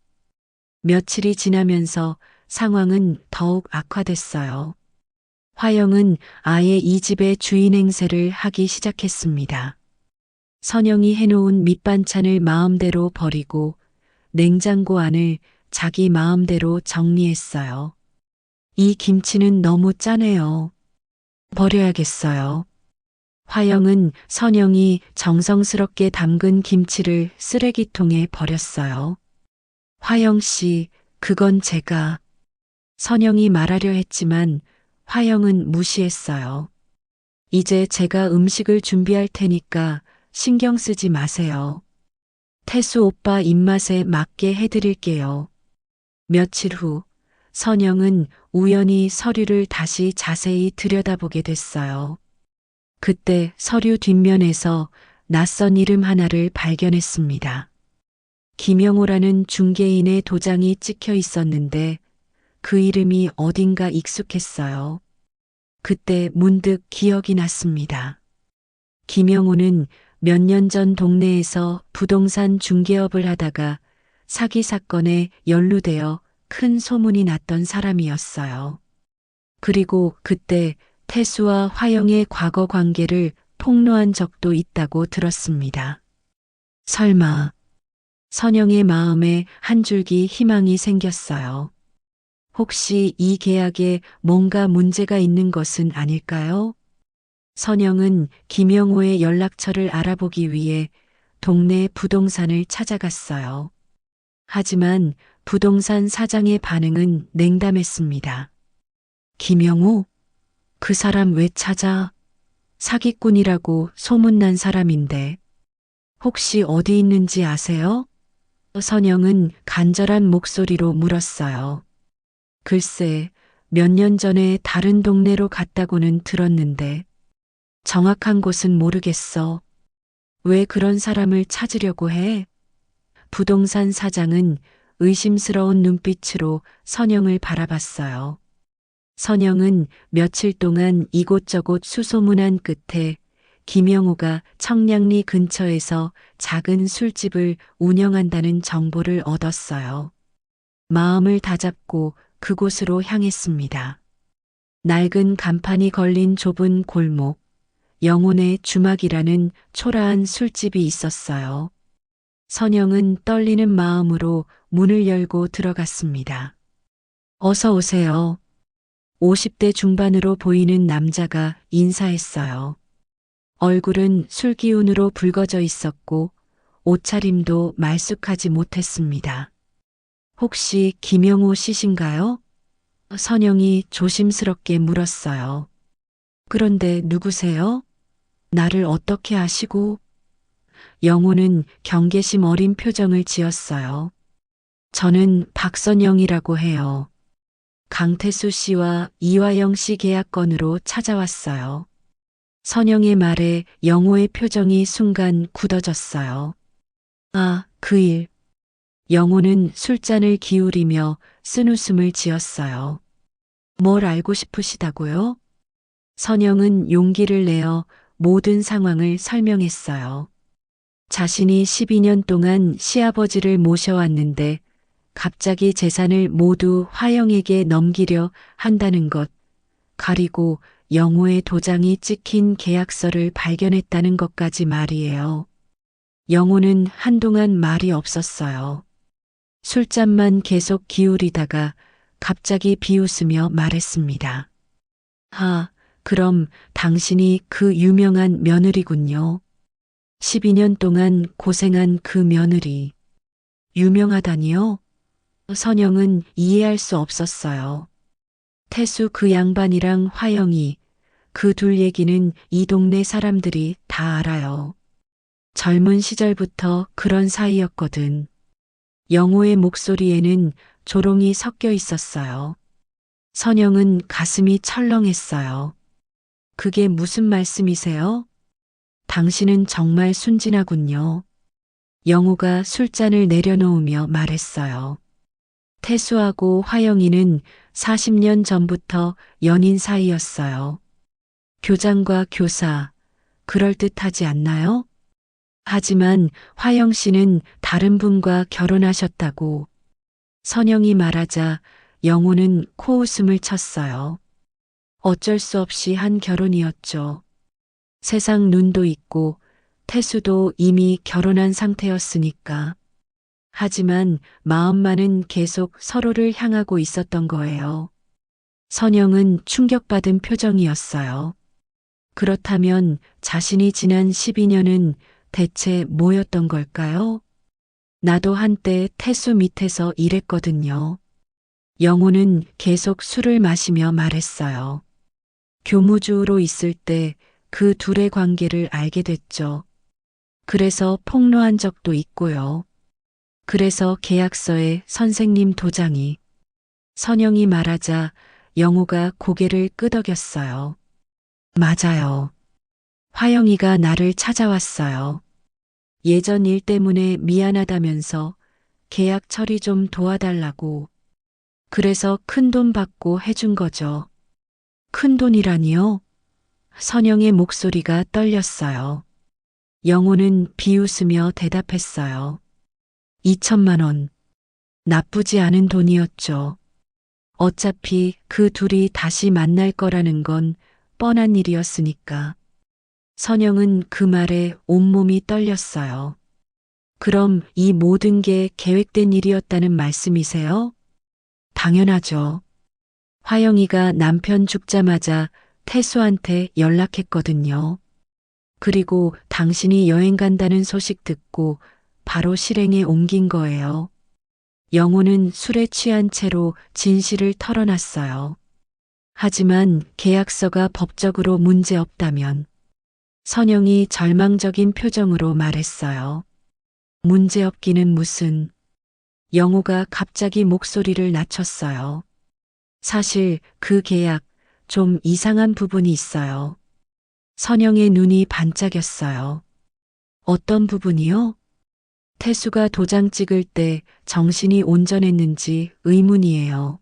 며칠이 지나면서 상황은 더욱 악화됐어요. 화영은 아예 이 집의 주인 행세를 하기 시작했습니다. 선영이 해놓은 밑반찬을 마음대로 버리고 냉장고 안을 자기 마음대로 정리했어요. 이 김치는 너무 짜네요. 버려야겠어요. 화영은 선영이 정성스럽게 담근 김치를 쓰레기통에 버렸어요. 화영 씨, 그건 제가. 선영이 말하려 했지만 화영은 무시했어요. 이제 제가 음식을 준비할 테니까 신경 쓰지 마세요. 태수 오빠 입맛에 맞게 해드릴게요. 며칠 후 선영은 우연히 서류를 다시 자세히 들여다보게 됐어요. 그때 서류 뒷면에서 낯선 이름 하나를 발견했습니다. 김영호라는 중개인의 도장이 찍혀 있었는데 그 이름이 어딘가 익숙했어요. 그때 문득 기억이 났습니다. 김영호는 몇 년 전 동네에서 부동산 중개업을 하다가 사기 사건에 연루되어 큰 소문이 났던 사람이었어요. 그리고 그때 태수와 화영의 과거 관계를 폭로한 적도 있다고 들었습니다. 설마 선영의 마음에 한 줄기 희망이 생겼어요. 혹시 이 계약에 뭔가 문제가 있는 것은 아닐까요? 선영은 김영호의 연락처를 알아보기 위해 동네 부동산을 찾아갔어요. 하지만 부동산 사장의 반응은 냉담했습니다. 김영호? 그 사람 왜 찾아? 사기꾼이라고 소문난 사람인데. 혹시 어디 있는지 아세요? 선영은 간절한 목소리로 물었어요. 글쎄, 몇 년 전에 다른 동네로 갔다고는 들었는데, 정확한 곳은 모르겠어. 왜 그런 사람을 찾으려고 해? 부동산 사장은 의심스러운 눈빛으로 선영을 바라봤어요. 선영은 며칠 동안 이곳저곳 수소문한 끝에 김영호가 청량리 근처에서 작은 술집을 운영한다는 정보를 얻었어요. 마음을 다잡고 그곳으로 향했습니다. 낡은 간판이 걸린 좁은 골목, 영혼의 주막이라는 초라한 술집이 있었어요. 선영은 떨리는 마음으로 문을 열고 들어갔습니다. 어서 오세요. 50대 중반으로 보이는 남자가 인사했어요. 얼굴은 술 기운으로 붉어져 있었고 옷차림도 말쑥하지 못했습니다. 혹시 김영호 씨신가요? 선영이 조심스럽게 물었어요. 그런데 누구세요? 나를 어떻게 아시고? 영호는 경계심 어린 표정을 지었어요. 저는 박선영이라고 해요. 강태수 씨와 이화영 씨 계약건으로 찾아왔어요. 선영의 말에 영호의 표정이 순간 굳어졌어요. 아, 그 일. 영호는 술잔을 기울이며 쓴웃음을 지었어요. 뭘 알고 싶으시다고요? 선영은 용기를 내어 모든 상황을 설명했어요. 자신이 12년 동안 시아버지를 모셔왔는데 갑자기 재산을 모두 화영에게 넘기려 한다는 것, 그리고 영호의 도장이 찍힌 계약서를 발견했다는 것까지 말이에요. 영호는 한동안 말이 없었어요. 술잔만 계속 기울이다가 갑자기 비웃으며 말했습니다. 아, 그럼 당신이 그 유명한 며느리군요. 12년 동안 고생한 그 며느리. 유명하다니요? 선영은 이해할 수 없었어요. 태수 그 양반이랑 화영이, 그 둘 얘기는 이 동네 사람들이 다 알아요. 젊은 시절부터 그런 사이였거든. 영호의 목소리에는 조롱이 섞여 있었어요. 선영은 가슴이 철렁했어요. 그게 무슨 말씀이세요? 당신은 정말 순진하군요. 영호가 술잔을 내려놓으며 말했어요. 태수하고 화영이는 40년 전부터 연인 사이였어요. 교장과 교사, 그럴듯하지 않나요? 하지만 화영 씨는 다른 분과 결혼하셨다고. 선영이 말하자 영호는 코웃음을 쳤어요. 어쩔 수 없이 한 결혼이었죠. 세상 눈도 있고 태수도 이미 결혼한 상태였으니까. 하지만 마음만은 계속 서로를 향하고 있었던 거예요. 선영은 충격받은 표정이었어요. 그렇다면 자신이 지난 12년은 대체 뭐였던 걸까요? 나도 한때 태수 밑에서 일했거든요. 영호는 계속 술을 마시며 말했어요. 교무주로 있을 때 그 둘의 관계를 알게 됐죠. 그래서 폭로한 적도 있고요. 그래서 계약서에 선생님 도장이. 선영이 말하자 영호가 고개를 끄덕였어요. 맞아요. 화영이가 나를 찾아왔어요. 예전 일 때문에 미안하다면서 계약 처리 좀 도와달라고. 그래서 큰돈 받고 해준 거죠. 큰돈이라니요? 선영의 목소리가 떨렸어요. 영호는 비웃으며 대답했어요. 2천만 원. 나쁘지 않은 돈이었죠. 어차피 그 둘이 다시 만날 거라는 건 뻔한 일이었으니까. 선영은 그 말에 온몸이 떨렸어요. 그럼 이 모든 게 계획된 일이었다는 말씀이세요? 당연하죠. 화영이가 남편 죽자마자 태수한테 연락했거든요. 그리고 당신이 여행 간다는 소식 듣고 바로 실행에 옮긴 거예요. 영호는 술에 취한 채로 진실을 털어놨어요. 하지만 계약서가 법적으로 문제없다면 선영이 절망적인 표정으로 말했어요. 문제없기는 무슨. 영호가 갑자기 목소리를 낮췄어요. 사실 그 계약 좀 이상한 부분이 있어요. 선영의 눈이 반짝였어요. 어떤 부분이요? 태수가 도장 찍을 때 정신이 온전했는지 의문이에요.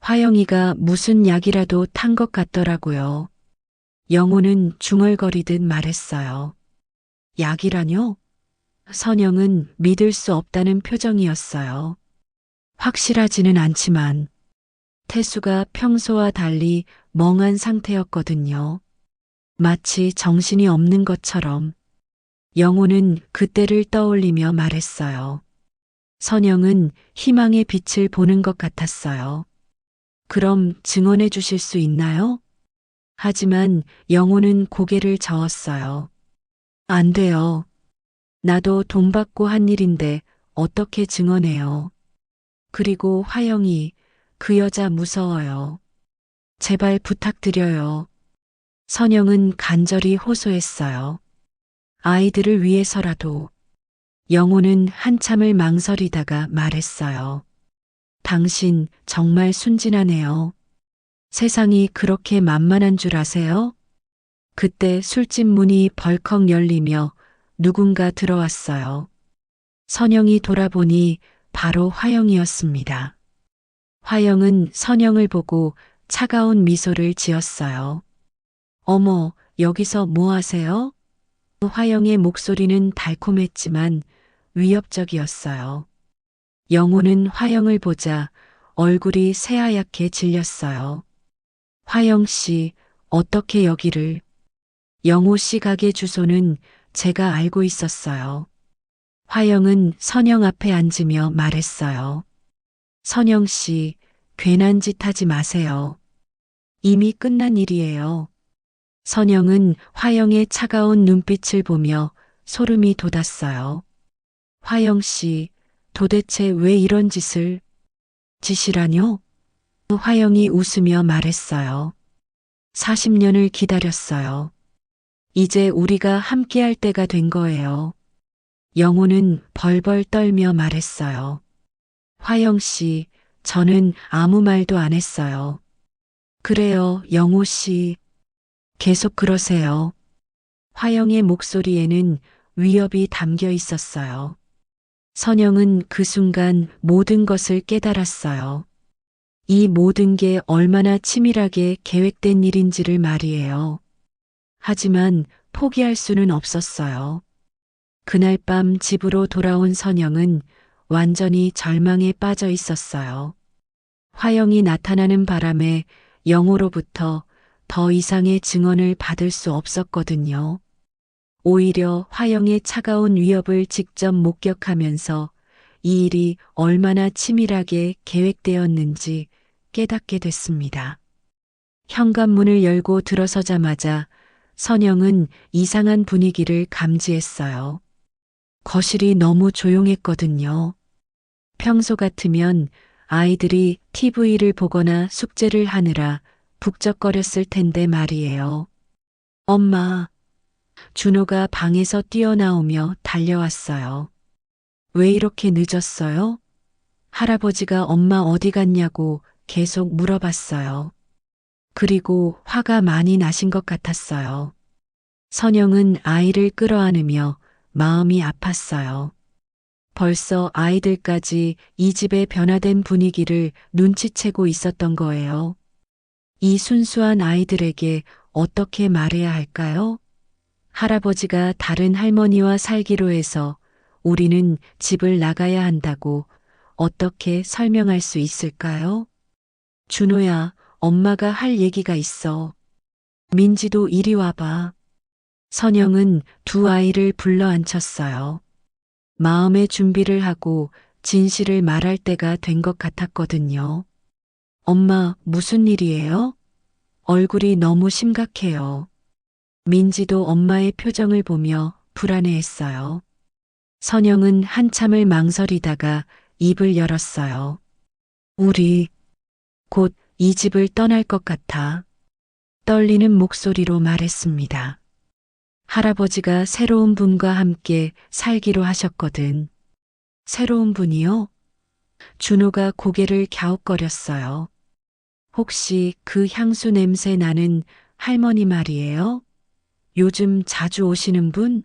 화영이가 무슨 약이라도 탄 것 같더라고요. 영호는 중얼거리듯 말했어요. 약이라뇨? 선영은 믿을 수 없다는 표정이었어요. 확실하지는 않지만 태수가 평소와 달리 멍한 상태였거든요. 마치 정신이 없는 것처럼. 영호는 그때를 떠올리며 말했어요. 선영은 희망의 빛을 보는 것 같았어요. 그럼 증언해 주실 수 있나요? 하지만 영호는 고개를 저었어요. 안 돼요. 나도 돈 받고 한 일인데 어떻게 증언해요. 그리고 화영이 그 여자 무서워요. 제발 부탁드려요. 선영은 간절히 호소했어요. 아이들을 위해서라도. 영호는 한참을 망설이다가 말했어요. 당신 정말 순진하네요. 세상이 그렇게 만만한 줄 아세요? 그때 술집 문이 벌컥 열리며 누군가 들어왔어요. 선영이 돌아보니 바로 화영이었습니다. 화영은 선영을 보고 차가운 미소를 지었어요. 어머, 여기서 뭐 하세요? 화영의 목소리는 달콤했지만 위협적이었어요. 영호는 화영을 보자 얼굴이 새하얗게 질렸어요. 화영 씨, 어떻게 여기를? 영호 씨 가게 주소는 제가 알고 있었어요. 화영은 선영 앞에 앉으며 말했어요. 선영 씨, 괜한 짓 하지 마세요. 이미 끝난 일이에요. 선영은 화영의 차가운 눈빛을 보며 소름이 돋았어요. 화영 씨, 도대체 왜 이런 짓이라뇨? 화영이 웃으며 말했어요. 40년을 기다렸어요. 이제 우리가 함께할 때가 된 거예요. 영호는 벌벌 떨며 말했어요. 화영 씨, 저는 아무 말도 안 했어요. 그래요, 영호 씨. 계속 그러세요. 화영의 목소리에는 위협이 담겨 있었어요. 선영은 그 순간 모든 것을 깨달았어요. 이 모든 게 얼마나 치밀하게 계획된 일인지를 말이에요. 하지만 포기할 수는 없었어요. 그날 밤 집으로 돌아온 선영은 완전히 절망에 빠져 있었어요. 화영이 나타나는 바람에 영호로부터 더 이상의 증언을 받을 수 없었거든요. 오히려 화영의 차가운 위협을 직접 목격하면서 이 일이 얼마나 치밀하게 계획되었는지 깨닫게 됐습니다. 현관문을 열고 들어서자마자 선영은 이상한 분위기를 감지했어요. 거실이 너무 조용했거든요. 평소 같으면 아이들이 TV를 보거나 숙제를 하느라 북적거렸을 텐데 말이에요. 엄마, 준호가 방에서 뛰어나오며 달려왔어요. 왜 이렇게 늦었어요? 할아버지가 엄마 어디 갔냐고 계속 물어봤어요. 그리고 화가 많이 나신 것 같았어요. 선영은 아이를 끌어안으며 마음이 아팠어요. 벌써 아이들까지 이 집의 변화된 분위기를 눈치채고 있었던 거예요. 이 순수한 아이들에게 어떻게 말해야 할까요? 할아버지가 다른 할머니와 살기로 해서 우리는 집을 나가야 한다고 어떻게 설명할 수 있을까요? 준호야, 엄마가 할 얘기가 있어. 민지도 이리 와봐. 선영은 두 아이를 불러 앉혔어요. 마음의 준비를 하고 진실을 말할 때가 된 것 같았거든요. 엄마, 무슨 일이에요? 얼굴이 너무 심각해요. 민지도 엄마의 표정을 보며 불안해했어요. 선영은 한참을 망설이다가 입을 열었어요. 우리 곧 이 집을 떠날 것 같아. 떨리는 목소리로 말했습니다. 할아버지가 새로운 분과 함께 살기로 하셨거든. 새로운 분이요? 준호가 고개를 갸웃거렸어요. 혹시 그 향수 냄새 나는 할머니 말이에요? 요즘 자주 오시는 분?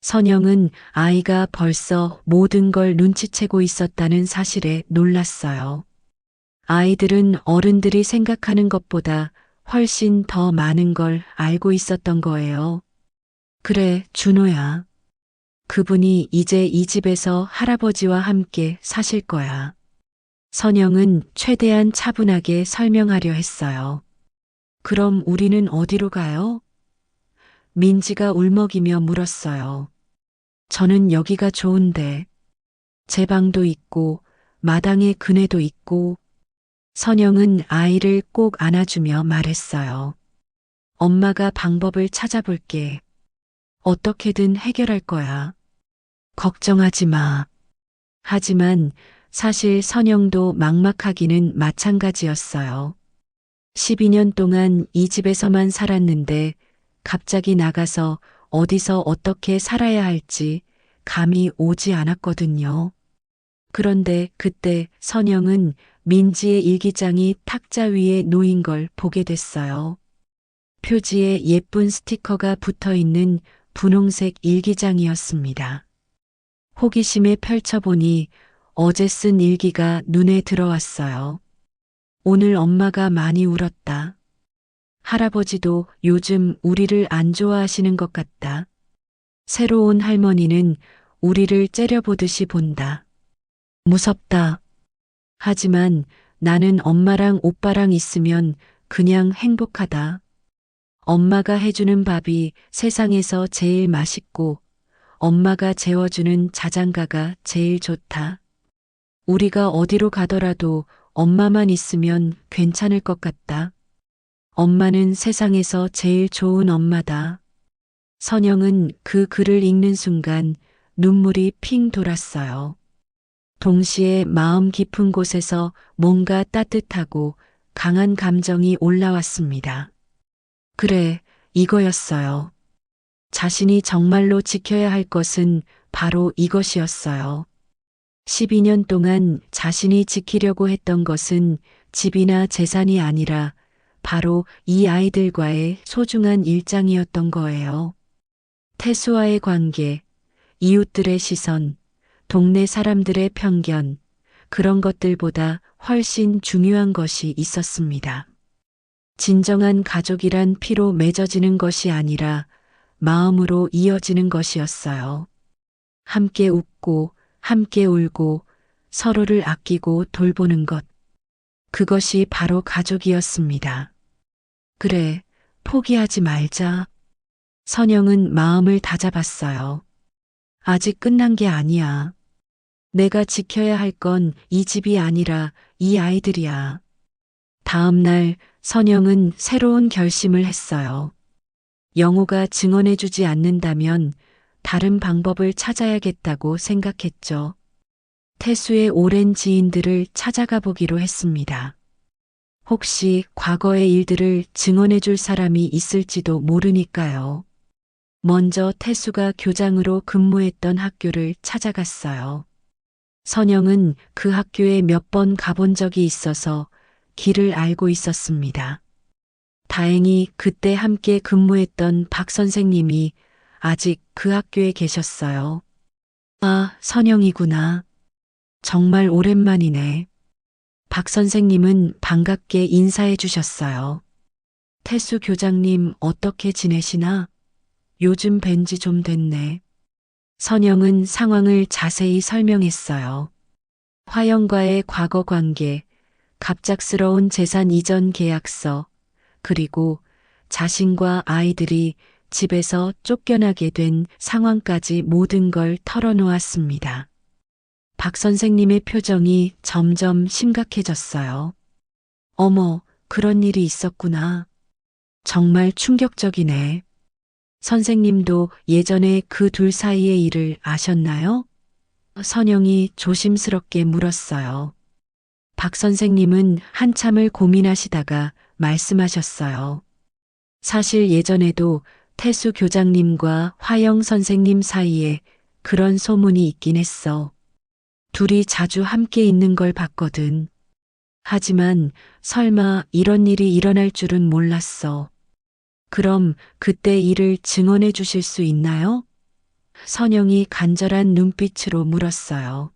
선영은 아이가 벌써 모든 걸 눈치채고 있었다는 사실에 놀랐어요. 아이들은 어른들이 생각하는 것보다 훨씬 더 많은 걸 알고 있었던 거예요. 그래, 준호야. 그분이 이제 이 집에서 할아버지와 함께 사실 거야. 선영은 최대한 차분하게 설명하려 했어요. 그럼 우리는 어디로 가요? 민지가 울먹이며 물었어요. 저는 여기가 좋은데. 제 방도 있고, 마당에 그네도 있고. 선영은 아이를 꼭 안아주며 말했어요. 엄마가 방법을 찾아볼게. 어떻게든 해결할 거야. 걱정하지 마. 하지만 사실 선영도 막막하기는 마찬가지였어요. 12년 동안 이 집에서만 살았는데 갑자기 나가서 어디서 어떻게 살아야 할지 감이 오지 않았거든요. 그런데 그때 선영은 민지의 일기장이 탁자 위에 놓인 걸 보게 됐어요. 표지에 예쁜 스티커가 붙어 있는 분홍색 일기장이었습니다. 호기심에 펼쳐보니 어제 쓴 일기가 눈에 들어왔어요. 오늘 엄마가 많이 울었다. 할아버지도 요즘 우리를 안 좋아하시는 것 같다. 새로운 할머니는 우리를 째려보듯이 본다. 무섭다. 하지만 나는 엄마랑 오빠랑 있으면 그냥 행복하다. 엄마가 해주는 밥이 세상에서 제일 맛있고 엄마가 재워주는 자장가가 제일 좋다. 우리가 어디로 가더라도 엄마만 있으면 괜찮을 것 같다. 엄마는 세상에서 제일 좋은 엄마다. 선영은 그 글을 읽는 순간 눈물이 핑 돌았어요. 동시에 마음 깊은 곳에서 뭔가 따뜻하고 강한 감정이 올라왔습니다. 그래, 이거였어요. 자신이 정말로 지켜야 할 것은 바로 이것이었어요. 12년 동안 자신이 지키려고 했던 것은 집이나 재산이 아니라 바로 이 아이들과의 소중한 일장이었던 거예요. 태수와의 관계, 이웃들의 시선, 동네 사람들의 편견, 그런 것들보다 훨씬 중요한 것이 있었습니다. 진정한 가족이란 피로 맺어지는 것이 아니라 마음으로 이어지는 것이었어요. 함께 웃고, 함께 울고, 서로를 아끼고 돌보는 것. 그것이 바로 가족이었습니다. 그래, 포기하지 말자. 선영은 마음을 다잡았어요. 아직 끝난 게 아니야. 내가 지켜야 할 건 이 집이 아니라 이 아이들이야. 다음 날 선영은 새로운 결심을 했어요. 영호가 증언해주지 않는다면 다른 방법을 찾아야겠다고 생각했죠. 태수의 오랜 지인들을 찾아가 보기로 했습니다. 혹시 과거의 일들을 증언해줄 사람이 있을지도 모르니까요. 먼저 태수가 교장으로 근무했던 학교를 찾아갔어요. 선영은 그 학교에 몇 번 가본 적이 있어서 길을 알고 있었습니다. 다행히 그때 함께 근무했던 박 선생님이 아직 그 학교에 계셨어요. 아, 선영이구나. 정말 오랜만이네. 박 선생님은 반갑게 인사해 주셨어요. 태수 교장님 어떻게 지내시나? 요즘 뵌지 좀 됐네. 선영은 상황을 자세히 설명했어요. 화영과의 과거 관계, 갑작스러운 재산 이전 계약서, 그리고 자신과 아이들이 집에서 쫓겨나게 된 상황까지 모든 걸 털어놓았습니다. 박 선생님의 표정이 점점 심각해졌어요. 어머, 그런 일이 있었구나. 정말 충격적이네. 선생님도 예전에 그 둘 사이의 일을 아셨나요? 선영이 조심스럽게 물었어요. 박 선생님은 한참을 고민하시다가 말씀하셨어요. 사실 예전에도 태수 교장님과 화영 선생님 사이에 그런 소문이 있긴 했어. 둘이 자주 함께 있는 걸 봤거든. 하지만 설마 이런 일이 일어날 줄은 몰랐어. 그럼 그때 일을 증언해 주실 수 있나요? 선영이 간절한 눈빛으로 물었어요.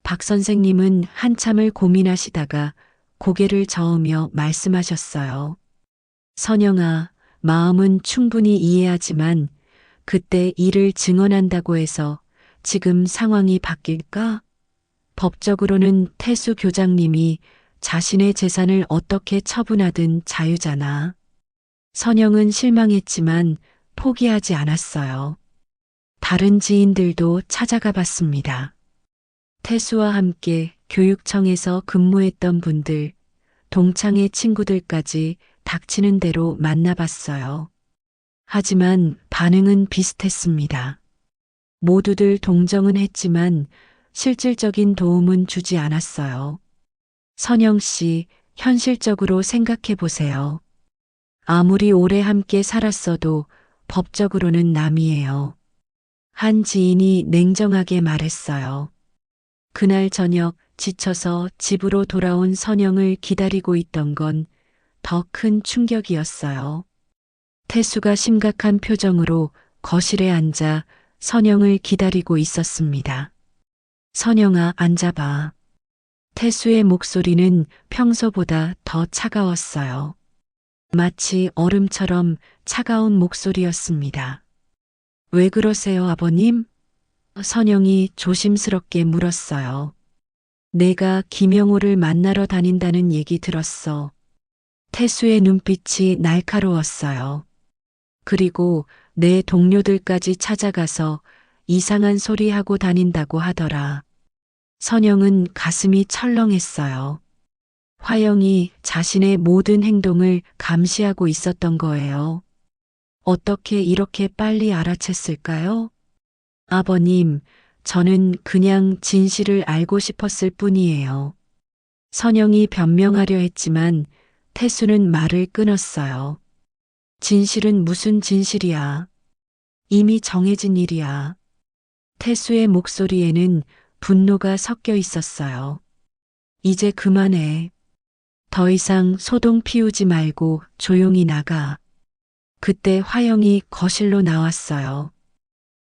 박 선생님은 한참을 고민하시다가 고개를 저으며 말씀하셨어요. 선영아, 마음은 충분히 이해하지만 그때 일을 증언한다고 해서 지금 상황이 바뀔까? 법적으로는 태수 교장님이 자신의 재산을 어떻게 처분하든 자유잖아. 선영은 실망했지만 포기하지 않았어요. 다른 지인들도 찾아가 봤습니다. 태수와 함께 교육청에서 근무했던 분들, 동창의 친구들까지 닥치는 대로 만나봤어요. 하지만 반응은 비슷했습니다. 모두들 동정은 했지만 실질적인 도움은 주지 않았어요. 선영 씨, 현실적으로 생각해 보세요. 아무리 오래 함께 살았어도 법적으로는 남이에요. 한 지인이 냉정하게 말했어요. 그날 저녁 지쳐서 집으로 돌아온 선영을 기다리고 있던 건 더 큰 충격이었어요. 태수가 심각한 표정으로 거실에 앉아 선영을 기다리고 있었습니다. 선영아, 앉아봐. 태수의 목소리는 평소보다 더 차가웠어요. 마치 얼음처럼 차가운 목소리였습니다. 왜 그러세요, 아버님? 선영이 조심스럽게 물었어요. 내가 김영호를 만나러 다닌다는 얘기 들었어. 태수의 눈빛이 날카로웠어요. 그리고 내 동료들까지 찾아가서 이상한 소리 하고 다닌다고 하더라. 선영은 가슴이 철렁했어요. 화영이 자신의 모든 행동을 감시하고 있었던 거예요. 어떻게 이렇게 빨리 알아챘을까요? 아버님, 저는 그냥 진실을 알고 싶었을 뿐이에요. 선영이 변명하려 했지만 태수는 말을 끊었어요. 진실은 무슨 진실이야. 이미 정해진 일이야. 태수의 목소리에는 분노가 섞여 있었어요. 이제 그만해. 더 이상 소동 피우지 말고 조용히 나가. 그때 화영이 거실로 나왔어요.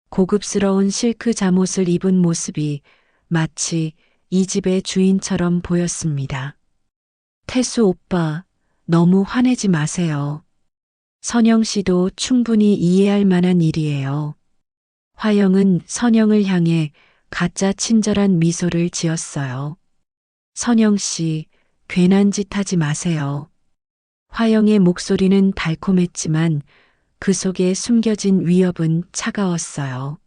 고급스러운 실크 잠옷을 입은 모습이 마치 이 집의 주인처럼 보였습니다. 태수 오빠, 너무 화내지 마세요. 선영 씨도 충분히 이해할 만한 일이에요. 화영은 선영을 향해 가짜 친절한 미소를 지었어요. 선영 씨, 괜한 짓 하지 마세요. 화영의 목소리는 달콤했지만 그 속에 숨겨진 위협은 차가웠어요.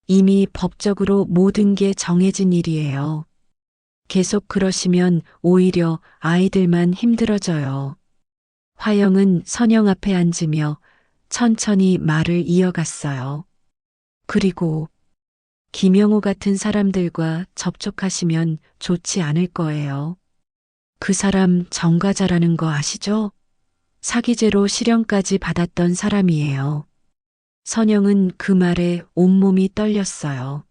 이미 법적으로 모든 게 정해진 일이에요. 계속 그러시면 오히려 아이들만 힘들어져요. 화영은 선영 앞에 앉으며 천천히 말을 이어갔어요. 그리고 김영호 같은 사람들과 접촉하시면 좋지 않을 거예요. 그 사람 전과자라는 거 아시죠? 사기죄로 실형까지 받았던 사람이에요. 선영은 그 말에 온몸이 떨렸어요.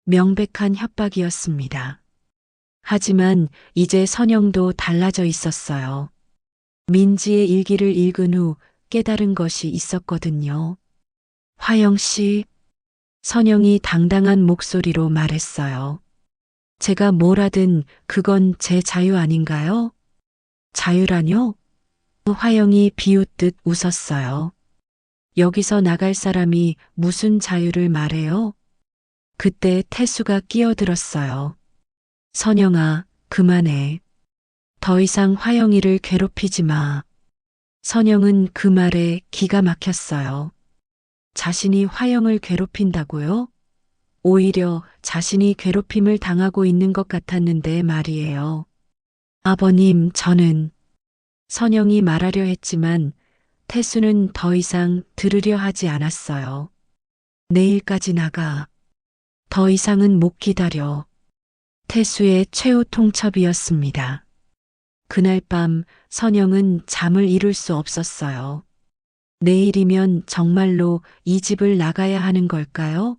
명백한 협박이었습니다. 하지만 이제 선영도 달라져 있었어요. 민지의 일기를 읽은 후 깨달은 것이 있었거든요. 화영 씨, 선영이 당당한 목소리로 말했어요. 제가 뭘 하든 그건 제 자유 아닌가요? 자유라뇨? 화영이 비웃듯 웃었어요. 여기서 나갈 사람이 무슨 자유를 말해요? 그때 태수가 끼어들었어요. 선영아, 그만해. 더 이상 화영이를 괴롭히지 마. 선영은 그 말에 기가 막혔어요. 자신이 화영을 괴롭힌다고요? 오히려 자신이 괴롭힘을 당하고 있는 것 같았는데 말이에요. 아버님, 저는 선영이 말하려 했지만 태수는 더 이상 들으려 하지 않았어요. 내일까지 나가. 더 이상은 못 기다려. 태수의 최후 통첩이었습니다. 그날 밤 선영은 잠을 이룰 수 없었어요. 내일이면 정말로 이 집을 나가야 하는 걸까요?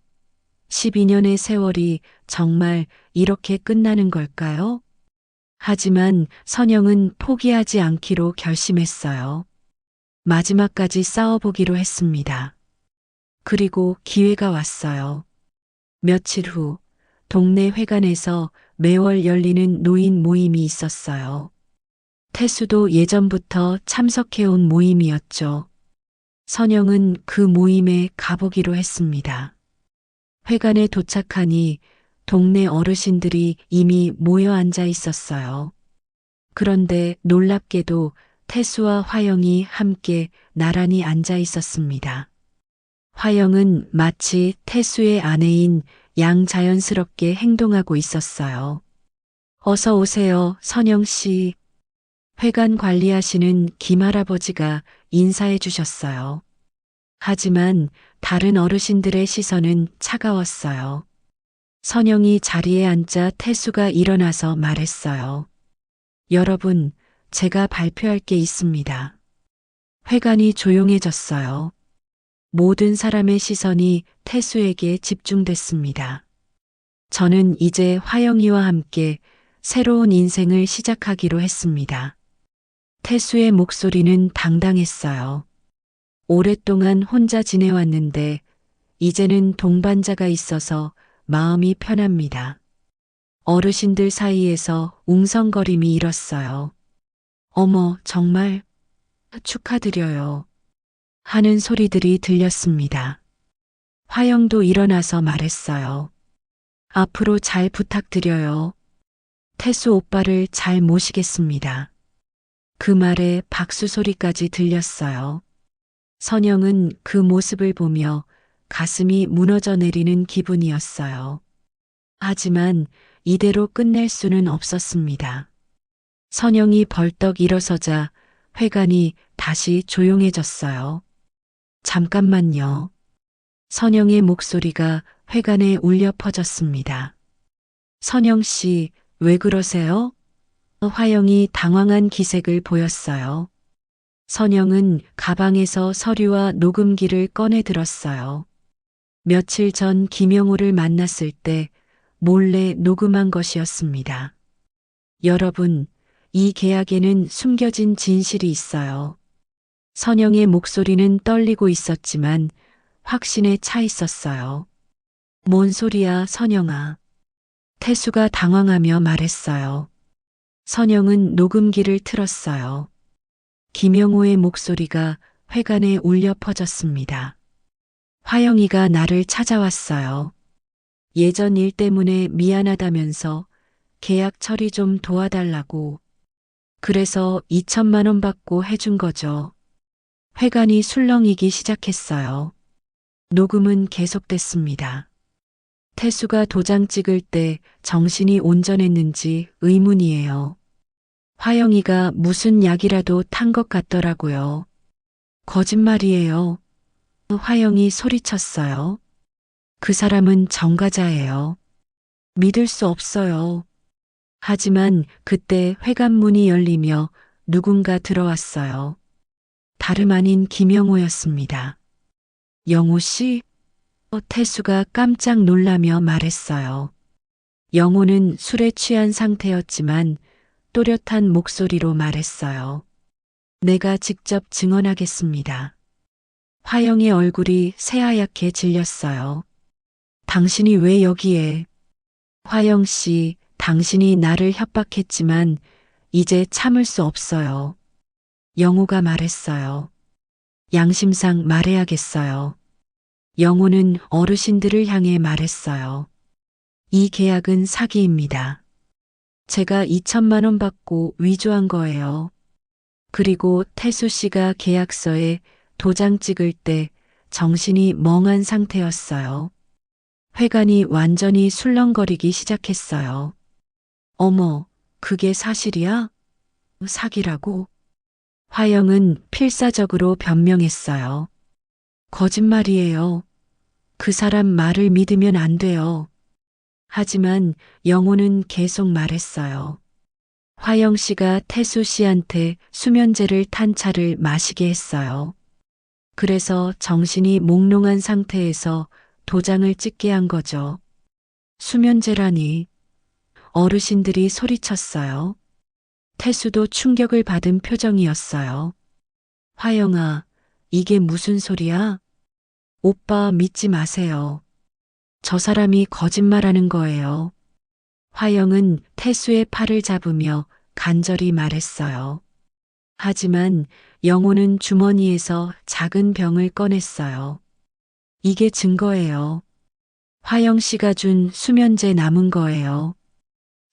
12년의 세월이 정말 이렇게 끝나는 걸까요? 하지만 선영은 포기하지 않기로 결심했어요. 마지막까지 싸워보기로 했습니다. 그리고 기회가 왔어요. 며칠 후 동네 회관에서 매월 열리는 노인 모임이 있었어요. 태수도 예전부터 참석해온 모임이었죠. 선영은 그 모임에 가보기로 했습니다. 회관에 도착하니 동네 어르신들이 이미 모여 앉아 있었어요. 그런데 놀랍게도 태수와 화영이 함께 나란히 앉아 있었습니다. 화영은 마치 태수의 아내인 양자연스럽게 행동하고 있었어요. 어서 오세요, 선영 씨. 회관 관리하시는 김할아버지가 인사해 주셨어요. 하지만 다른 어르신들의 시선은 차가웠어요. 선영이 자리에 앉자 태수가 일어나서 말했어요. 여러분, 제가 발표할 게 있습니다. 회관이 조용해졌어요. 모든 사람의 시선이 태수에게 집중됐습니다. 저는 이제 화영이와 함께 새로운 인생을 시작하기로 했습니다. 태수의 목소리는 당당했어요. 오랫동안 혼자 지내왔는데 이제는 동반자가 있어서 마음이 편합니다. 어르신들 사이에서 웅성거림이 일었어요. 어머, 정말 축하드려요. 하는 소리들이 들렸습니다. 화영도 일어나서 말했어요. 앞으로 잘 부탁드려요. 태수 오빠를 잘 모시겠습니다. 그 말에 박수 소리까지 들렸어요. 선영은 그 모습을 보며 가슴이 무너져 내리는 기분이었어요. 하지만 이대로 끝낼 수는 없었습니다. 선영이 벌떡 일어서자 회관이 다시 조용해졌어요. 잠깐만요. 선영의 목소리가 회관에 울려 퍼졌습니다. 선영 씨, 왜 그러세요? 화영이 당황한 기색을 보였어요. 선영은 가방에서 서류와 녹음기를 꺼내 들었어요. 며칠 전 김영호를 만났을 때 몰래 녹음한 것이었습니다. 여러분, 이 계약에는 숨겨진 진실이 있어요. 선영의 목소리는 떨리고 있었지만 확신에 차 있었어요. 뭔 소리야, 선영아. 태수가 당황하며 말했어요. 선영은 녹음기를 틀었어요. 김영호의 목소리가 회관에 울려 퍼졌습니다. 화영이가 나를 찾아왔어요. 예전 일 때문에 미안하다면서 계약 처리 좀 도와달라고. 그래서 2천만 원 받고 해준 거죠. 회관이 술렁이기 시작했어요. 녹음은 계속됐습니다. 태수가 도장 찍을 때 정신이 온전했는지 의문이에요. 화영이가 무슨 약이라도 탄 것 같더라고요. 거짓말이에요. 화영이 소리쳤어요. 그 사람은 정과자예요. 믿을 수 없어요. 하지만 그때 회관문이 열리며 누군가 들어왔어요. 다름 아닌 김영호였습니다. 영호 씨? 태수가 깜짝 놀라며 말했어요. 영호는 술에 취한 상태였지만 또렷한 목소리로 말했어요. 내가 직접 증언하겠습니다. 화영의 얼굴이 새하얗게 질렸어요. 당신이 왜 여기에? 화영 씨, 당신이 나를 협박했지만 이제 참을 수 없어요. 영호가 말했어요. 양심상 말해야겠어요. 영호는 어르신들을 향해 말했어요. 이 계약은 사기입니다. 제가 2천만 원 받고 위조한 거예요. 그리고 태수 씨가 계약서에 도장 찍을 때 정신이 멍한 상태였어요. 회관이 완전히 술렁거리기 시작했어요. 어머, 그게 사실이야? 사기라고? 화영은 필사적으로 변명했어요. 거짓말이에요. 그 사람 말을 믿으면 안 돼요. 하지만 영호는 계속 말했어요. 화영 씨가 태수 씨한테 수면제를 탄 차를 마시게 했어요. 그래서 정신이 몽롱한 상태에서 도장을 찍게 한 거죠. 수면제라니. 어르신들이 소리쳤어요. 태수도 충격을 받은 표정이었어요. 화영아, 이게 무슨 소리야? 오빠 믿지 마세요. 저 사람이 거짓말하는 거예요. 화영은 태수의 팔을 잡으며 간절히 말했어요. 하지만 영호는 주머니에서 작은 병을 꺼냈어요. 이게 증거예요. 화영 씨가 준 수면제 남은 거예요.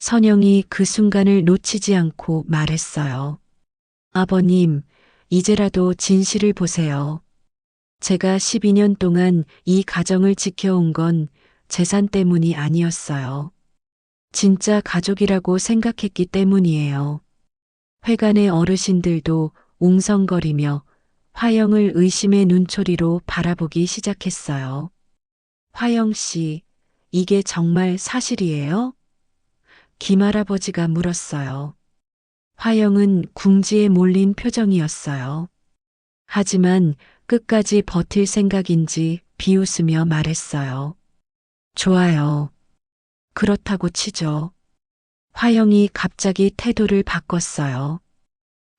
선영이 그 순간을 놓치지 않고 말했어요. 아버님, 이제라도 진실을 보세요. 제가 12년 동안 이 가정을 지켜온 건 재산 때문이 아니었어요. 진짜 가족이라고 생각했기 때문이에요. 회관의 어르신들도 웅성거리며 화영을 의심의 눈초리로 바라보기 시작했어요. 화영 씨, 이게 정말 사실이에요? 김할아버지가 물었어요. 화영은 궁지에 몰린 표정이었어요. 하지만 끝까지 버틸 생각인지 비웃으며 말했어요. 좋아요. 그렇다고 치죠. 화영이 갑자기 태도를 바꿨어요.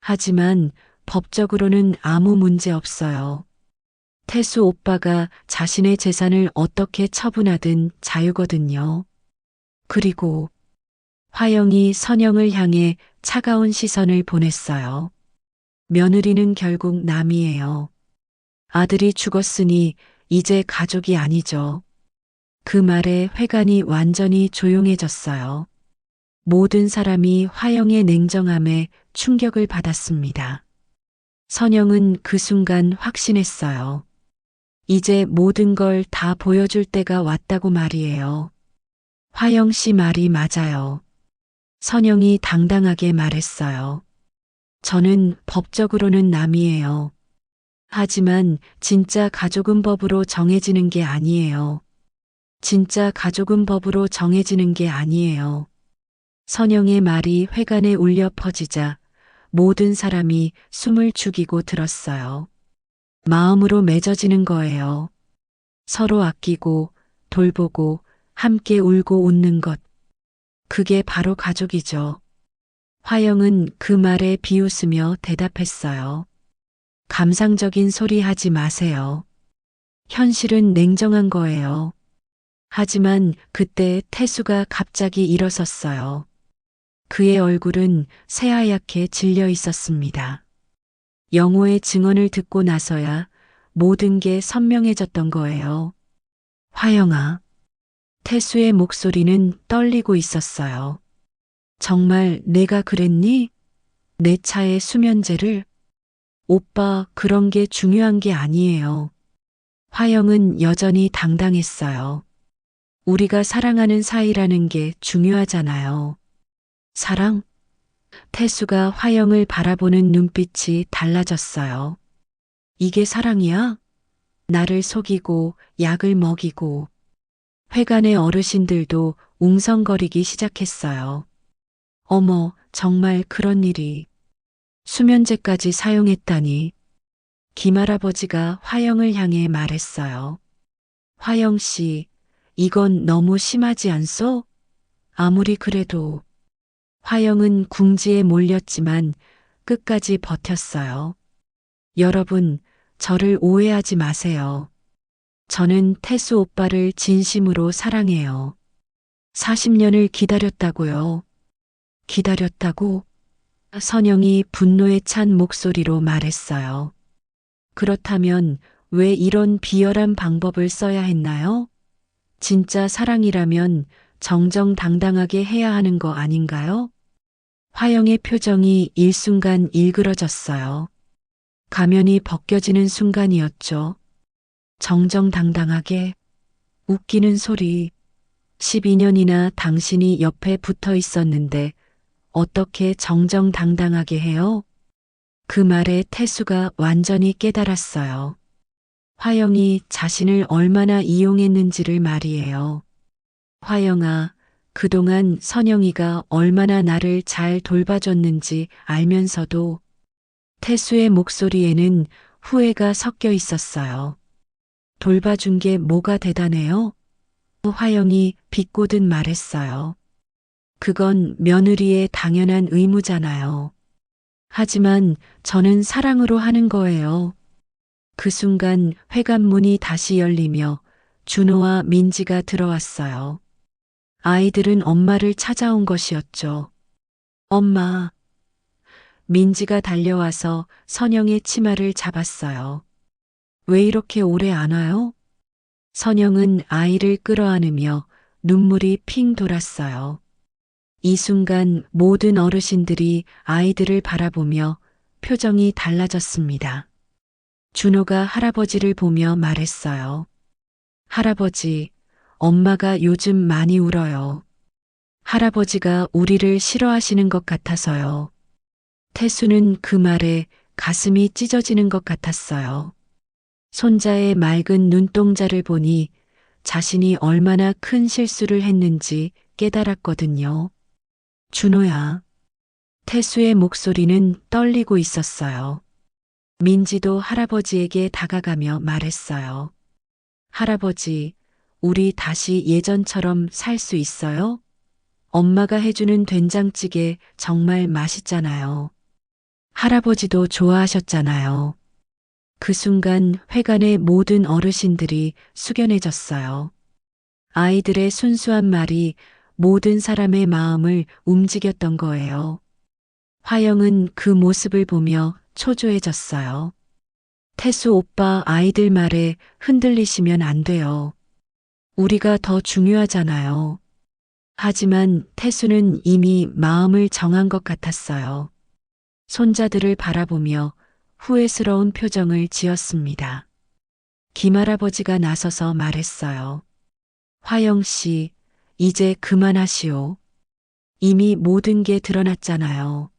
하지만 법적으로는 아무 문제 없어요. 태수 오빠가 자신의 재산을 어떻게 처분하든 자유거든요. 그리고 화영이 선영을 향해 차가운 시선을 보냈어요. 며느리는 결국 남이에요. 아들이 죽었으니 이제 가족이 아니죠. 그 말에 회관이 완전히 조용해졌어요. 모든 사람이 화영의 냉정함에 충격을 받았습니다. 선영은 그 순간 확신했어요. 이제 모든 걸 다 보여줄 때가 왔다고 말이에요. 화영 씨 말이 맞아요. 선영이 당당하게 말했어요. 저는 법적으로는 남이에요. 하지만 진짜 가족은 법으로 정해지는 게 아니에요. 진짜 가족은 법으로 정해지는 게 아니에요. 선영의 말이 회관에 울려 퍼지자 모든 사람이 숨을 죽이고 들었어요. 마음으로 맺어지는 거예요. 서로 아끼고 돌보고 함께 울고 웃는 것. 그게 바로 가족이죠. 화영은 그 말에 비웃으며 대답했어요. 감상적인 소리 하지 마세요. 현실은 냉정한 거예요. 하지만 그때 태수가 갑자기 일어섰어요. 그의 얼굴은 새하얗게 질려 있었습니다. 영호의 증언을 듣고 나서야 모든 게 선명해졌던 거예요. 화영아. 태수의 목소리는 떨리고 있었어요. 정말 내가 그랬니? 내 차에 수면제를? 오빠, 그런 게 중요한 게 아니에요. 화영은 여전히 당당했어요. 우리가 사랑하는 사이라는 게 중요하잖아요. 사랑? 태수가 화영을 바라보는 눈빛이 달라졌어요. 이게 사랑이야? 나를 속이고 약을 먹이고. 회관의 어르신들도 웅성거리기 시작했어요. 어머, 정말 그런 일이. 수면제까지 사용했다니. 김할아버지가 화영을 향해 말했어요. 화영 씨, 이건 너무 심하지 않소? 아무리 그래도. 화영은 궁지에 몰렸지만 끝까지 버텼어요. 여러분, 저를 오해하지 마세요. 저는 태수 오빠를 진심으로 사랑해요. 40년을 기다렸다고요. 기다렸다고? 선영이 분노에 찬 목소리로 말했어요. 그렇다면 왜 이런 비열한 방법을 써야 했나요? 진짜 사랑이라면 정정당당하게 해야 하는 거 아닌가요? 화영의 표정이 일순간 일그러졌어요. 가면이 벗겨지는 순간이었죠. 정정당당하게 웃기는 소리. 12년이나 당신이 옆에 붙어 있었는데 어떻게 정정당당하게 해요? 그 말에 태수가 완전히 깨달았어요. 화영이 자신을 얼마나 이용했는지를 말이에요. 화영아, 그동안 선영이가 얼마나 나를 잘 돌봐줬는지 알면서도 태수의 목소리에는 후회가 섞여 있었어요. 돌봐준 게 뭐가 대단해요? 화영이 비꼬듯 말했어요. 그건 며느리의 당연한 의무잖아요. 하지만 저는 사랑으로 하는 거예요. 그 순간 회관문이 다시 열리며 준호와 민지가 들어왔어요. 아이들은 엄마를 찾아온 것이었죠. 엄마. 민지가 달려와서 선영의 치마를 잡았어요. 왜 이렇게 오래 안 와요? 선영은 아이를 끌어안으며 눈물이 핑 돌았어요. 이 순간 모든 어르신들이 아이들을 바라보며 표정이 달라졌습니다. 준호가 할아버지를 보며 말했어요. 할아버지, 엄마가 요즘 많이 울어요. 할아버지가 우리를 싫어하시는 것 같아서요. 태수는 그 말에 가슴이 찢어지는 것 같았어요. 손자의 맑은 눈동자를 보니 자신이 얼마나 큰 실수를 했는지 깨달았거든요. 준호야. 태수의 목소리는 떨리고 있었어요. 민지도 할아버지에게 다가가며 말했어요. 할아버지, 우리 다시 예전처럼 살 수 있어요? 엄마가 해주는 된장찌개 정말 맛있잖아요. 할아버지도 좋아하셨잖아요. 그 순간 회관의 모든 어르신들이 숙연해졌어요. 아이들의 순수한 말이 모든 사람의 마음을 움직였던 거예요. 화영은 그 모습을 보며 초조해졌어요. 태수 오빠 아이들 말에 흔들리시면 안 돼요. 우리가 더 중요하잖아요. 하지만 태수는 이미 마음을 정한 것 같았어요. 손자들을 바라보며 후회스러운 표정을 지었습니다. 김할아버지가 나서서 말했어요. 화영 씨, 이제 그만하시오. 이미 모든 게 드러났잖아요.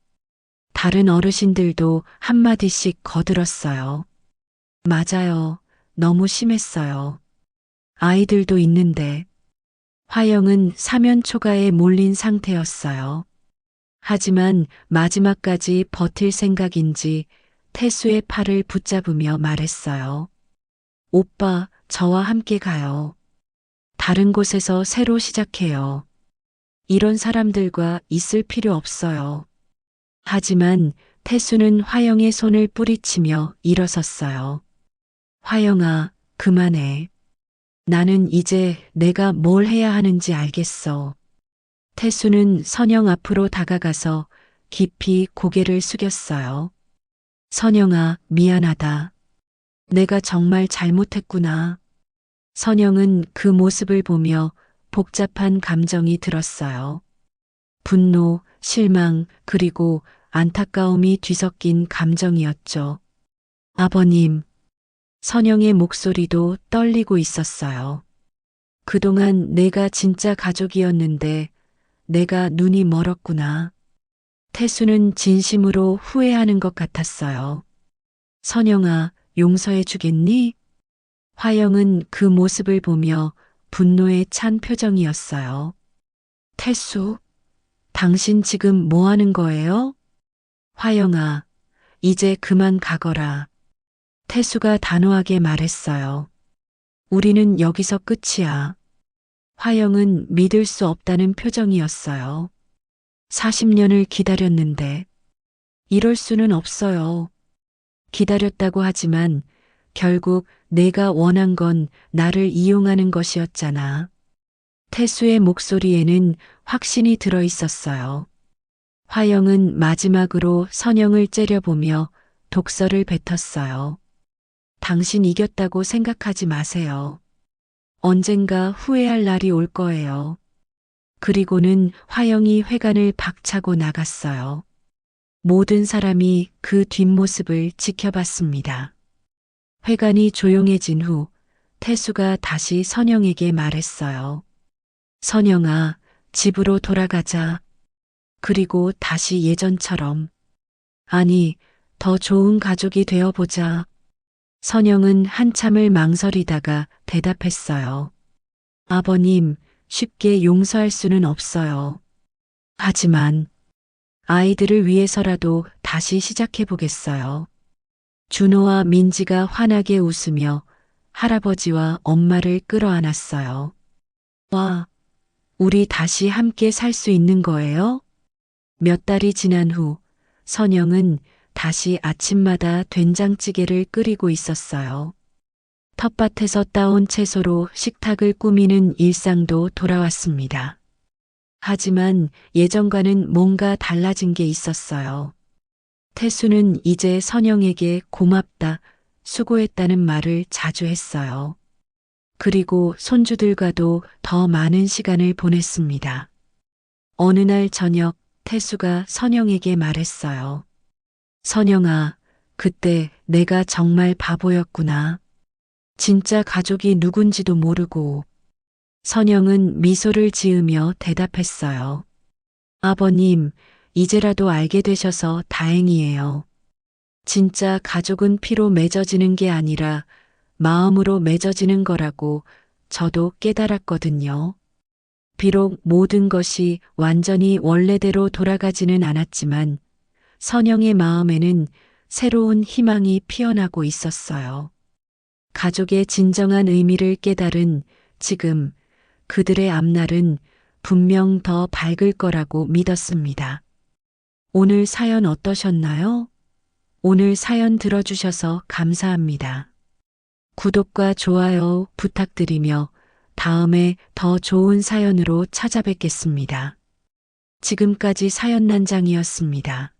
다른 어르신들도 한마디씩 거들었어요. 맞아요. 너무 심했어요. 아이들도 있는데. 화영은 사면 초가에 몰린 상태였어요. 하지만 마지막까지 버틸 생각인지 태수의 팔을 붙잡으며 말했어요. 오빠, 저와 함께 가요. 다른 곳에서 새로 시작해요. 이런 사람들과 있을 필요 없어요. 하지만 태수는 화영의 손을 뿌리치며 일어섰어요. 화영아, 그만해. 나는 이제 내가 뭘 해야 하는지 알겠어. 태수는 선영 앞으로 다가가서 깊이 고개를 숙였어요. 선영아, 미안하다. 내가 정말 잘못했구나. 선영은 그 모습을 보며 복잡한 감정이 들었어요. 분노, 실망, 그리고 안타까움이 뒤섞인 감정이었죠. 아버님. 선영의 목소리도 떨리고 있었어요. 그동안 내가 진짜 가족이었는데 내가 눈이 멀었구나. 태수는 진심으로 후회하는 것 같았어요. 선영아, 용서해 주겠니? 화영은 그 모습을 보며 분노에 찬 표정이었어요. 태수, 당신 지금 뭐 하는 거예요? 화영아, 이제 그만 가거라. 태수가 단호하게 말했어요. 우리는 여기서 끝이야. 화영은 믿을 수 없다는 표정이었어요. 40년을 기다렸는데 이럴 수는 없어요. 기다렸다고 하지만 결국 내가 원한 건 나를 이용하는 것이었잖아. 태수의 목소리에는 확신이 들어 있었어요. 화영은 마지막으로 선영을 째려보며 독서를 뱉었어요. 당신 이겼다고 생각하지 마세요. 언젠가 후회할 날이 올 거예요. 그리고는 화영이 회관을 박차고 나갔어요. 모든 사람이 그 뒷모습을 지켜봤습니다. 회관이 조용해진 후 태수가 다시 선영에게 말했어요. 선영아, 집으로 돌아가자. 그리고 다시 예전처럼. 아니, 더 좋은 가족이 되어보자. 선영은 한참을 망설이다가 대답했어요. 아버님, 쉽게 용서할 수는 없어요. 하지만 아이들을 위해서라도 다시 시작해보겠어요. 준호와 민지가 환하게 웃으며 할아버지와 엄마를 끌어안았어요. 와, 우리 다시 함께 살 수 있는 거예요? 몇 달이 지난 후 선영은 다시 아침마다 된장찌개를 끓이고 있었어요. 텃밭에서 따온 채소로 식탁을 꾸미는 일상도 돌아왔습니다. 하지만 예전과는 뭔가 달라진 게 있었어요. 태수는 이제 선영에게 고맙다, 수고했다는 말을 자주 했어요. 그리고 손주들과도 더 많은 시간을 보냈습니다. 어느 날 저녁 태수가 선영에게 말했어요. 선영아, 그때 내가 정말 바보였구나. 진짜 가족이 누군지도 모르고. 선영은 미소를 지으며 대답했어요. 아버님, 이제라도 알게 되셔서 다행이에요. 진짜 가족은 피로 맺어지는 게 아니라 마음으로 맺어지는 거라고 저도 깨달았거든요. 비록 모든 것이 완전히 원래대로 돌아가지는 않았지만 선영의 마음에는 새로운 희망이 피어나고 있었어요. 가족의 진정한 의미를 깨달은 지금 그들의 앞날은 분명 더 밝을 거라고 믿었습니다. 오늘 사연 어떠셨나요? 오늘 사연 들어주셔서 감사합니다. 구독과 좋아요 부탁드리며 다음에 더 좋은 사연으로 찾아뵙겠습니다. 지금까지 사연난장이었습니다.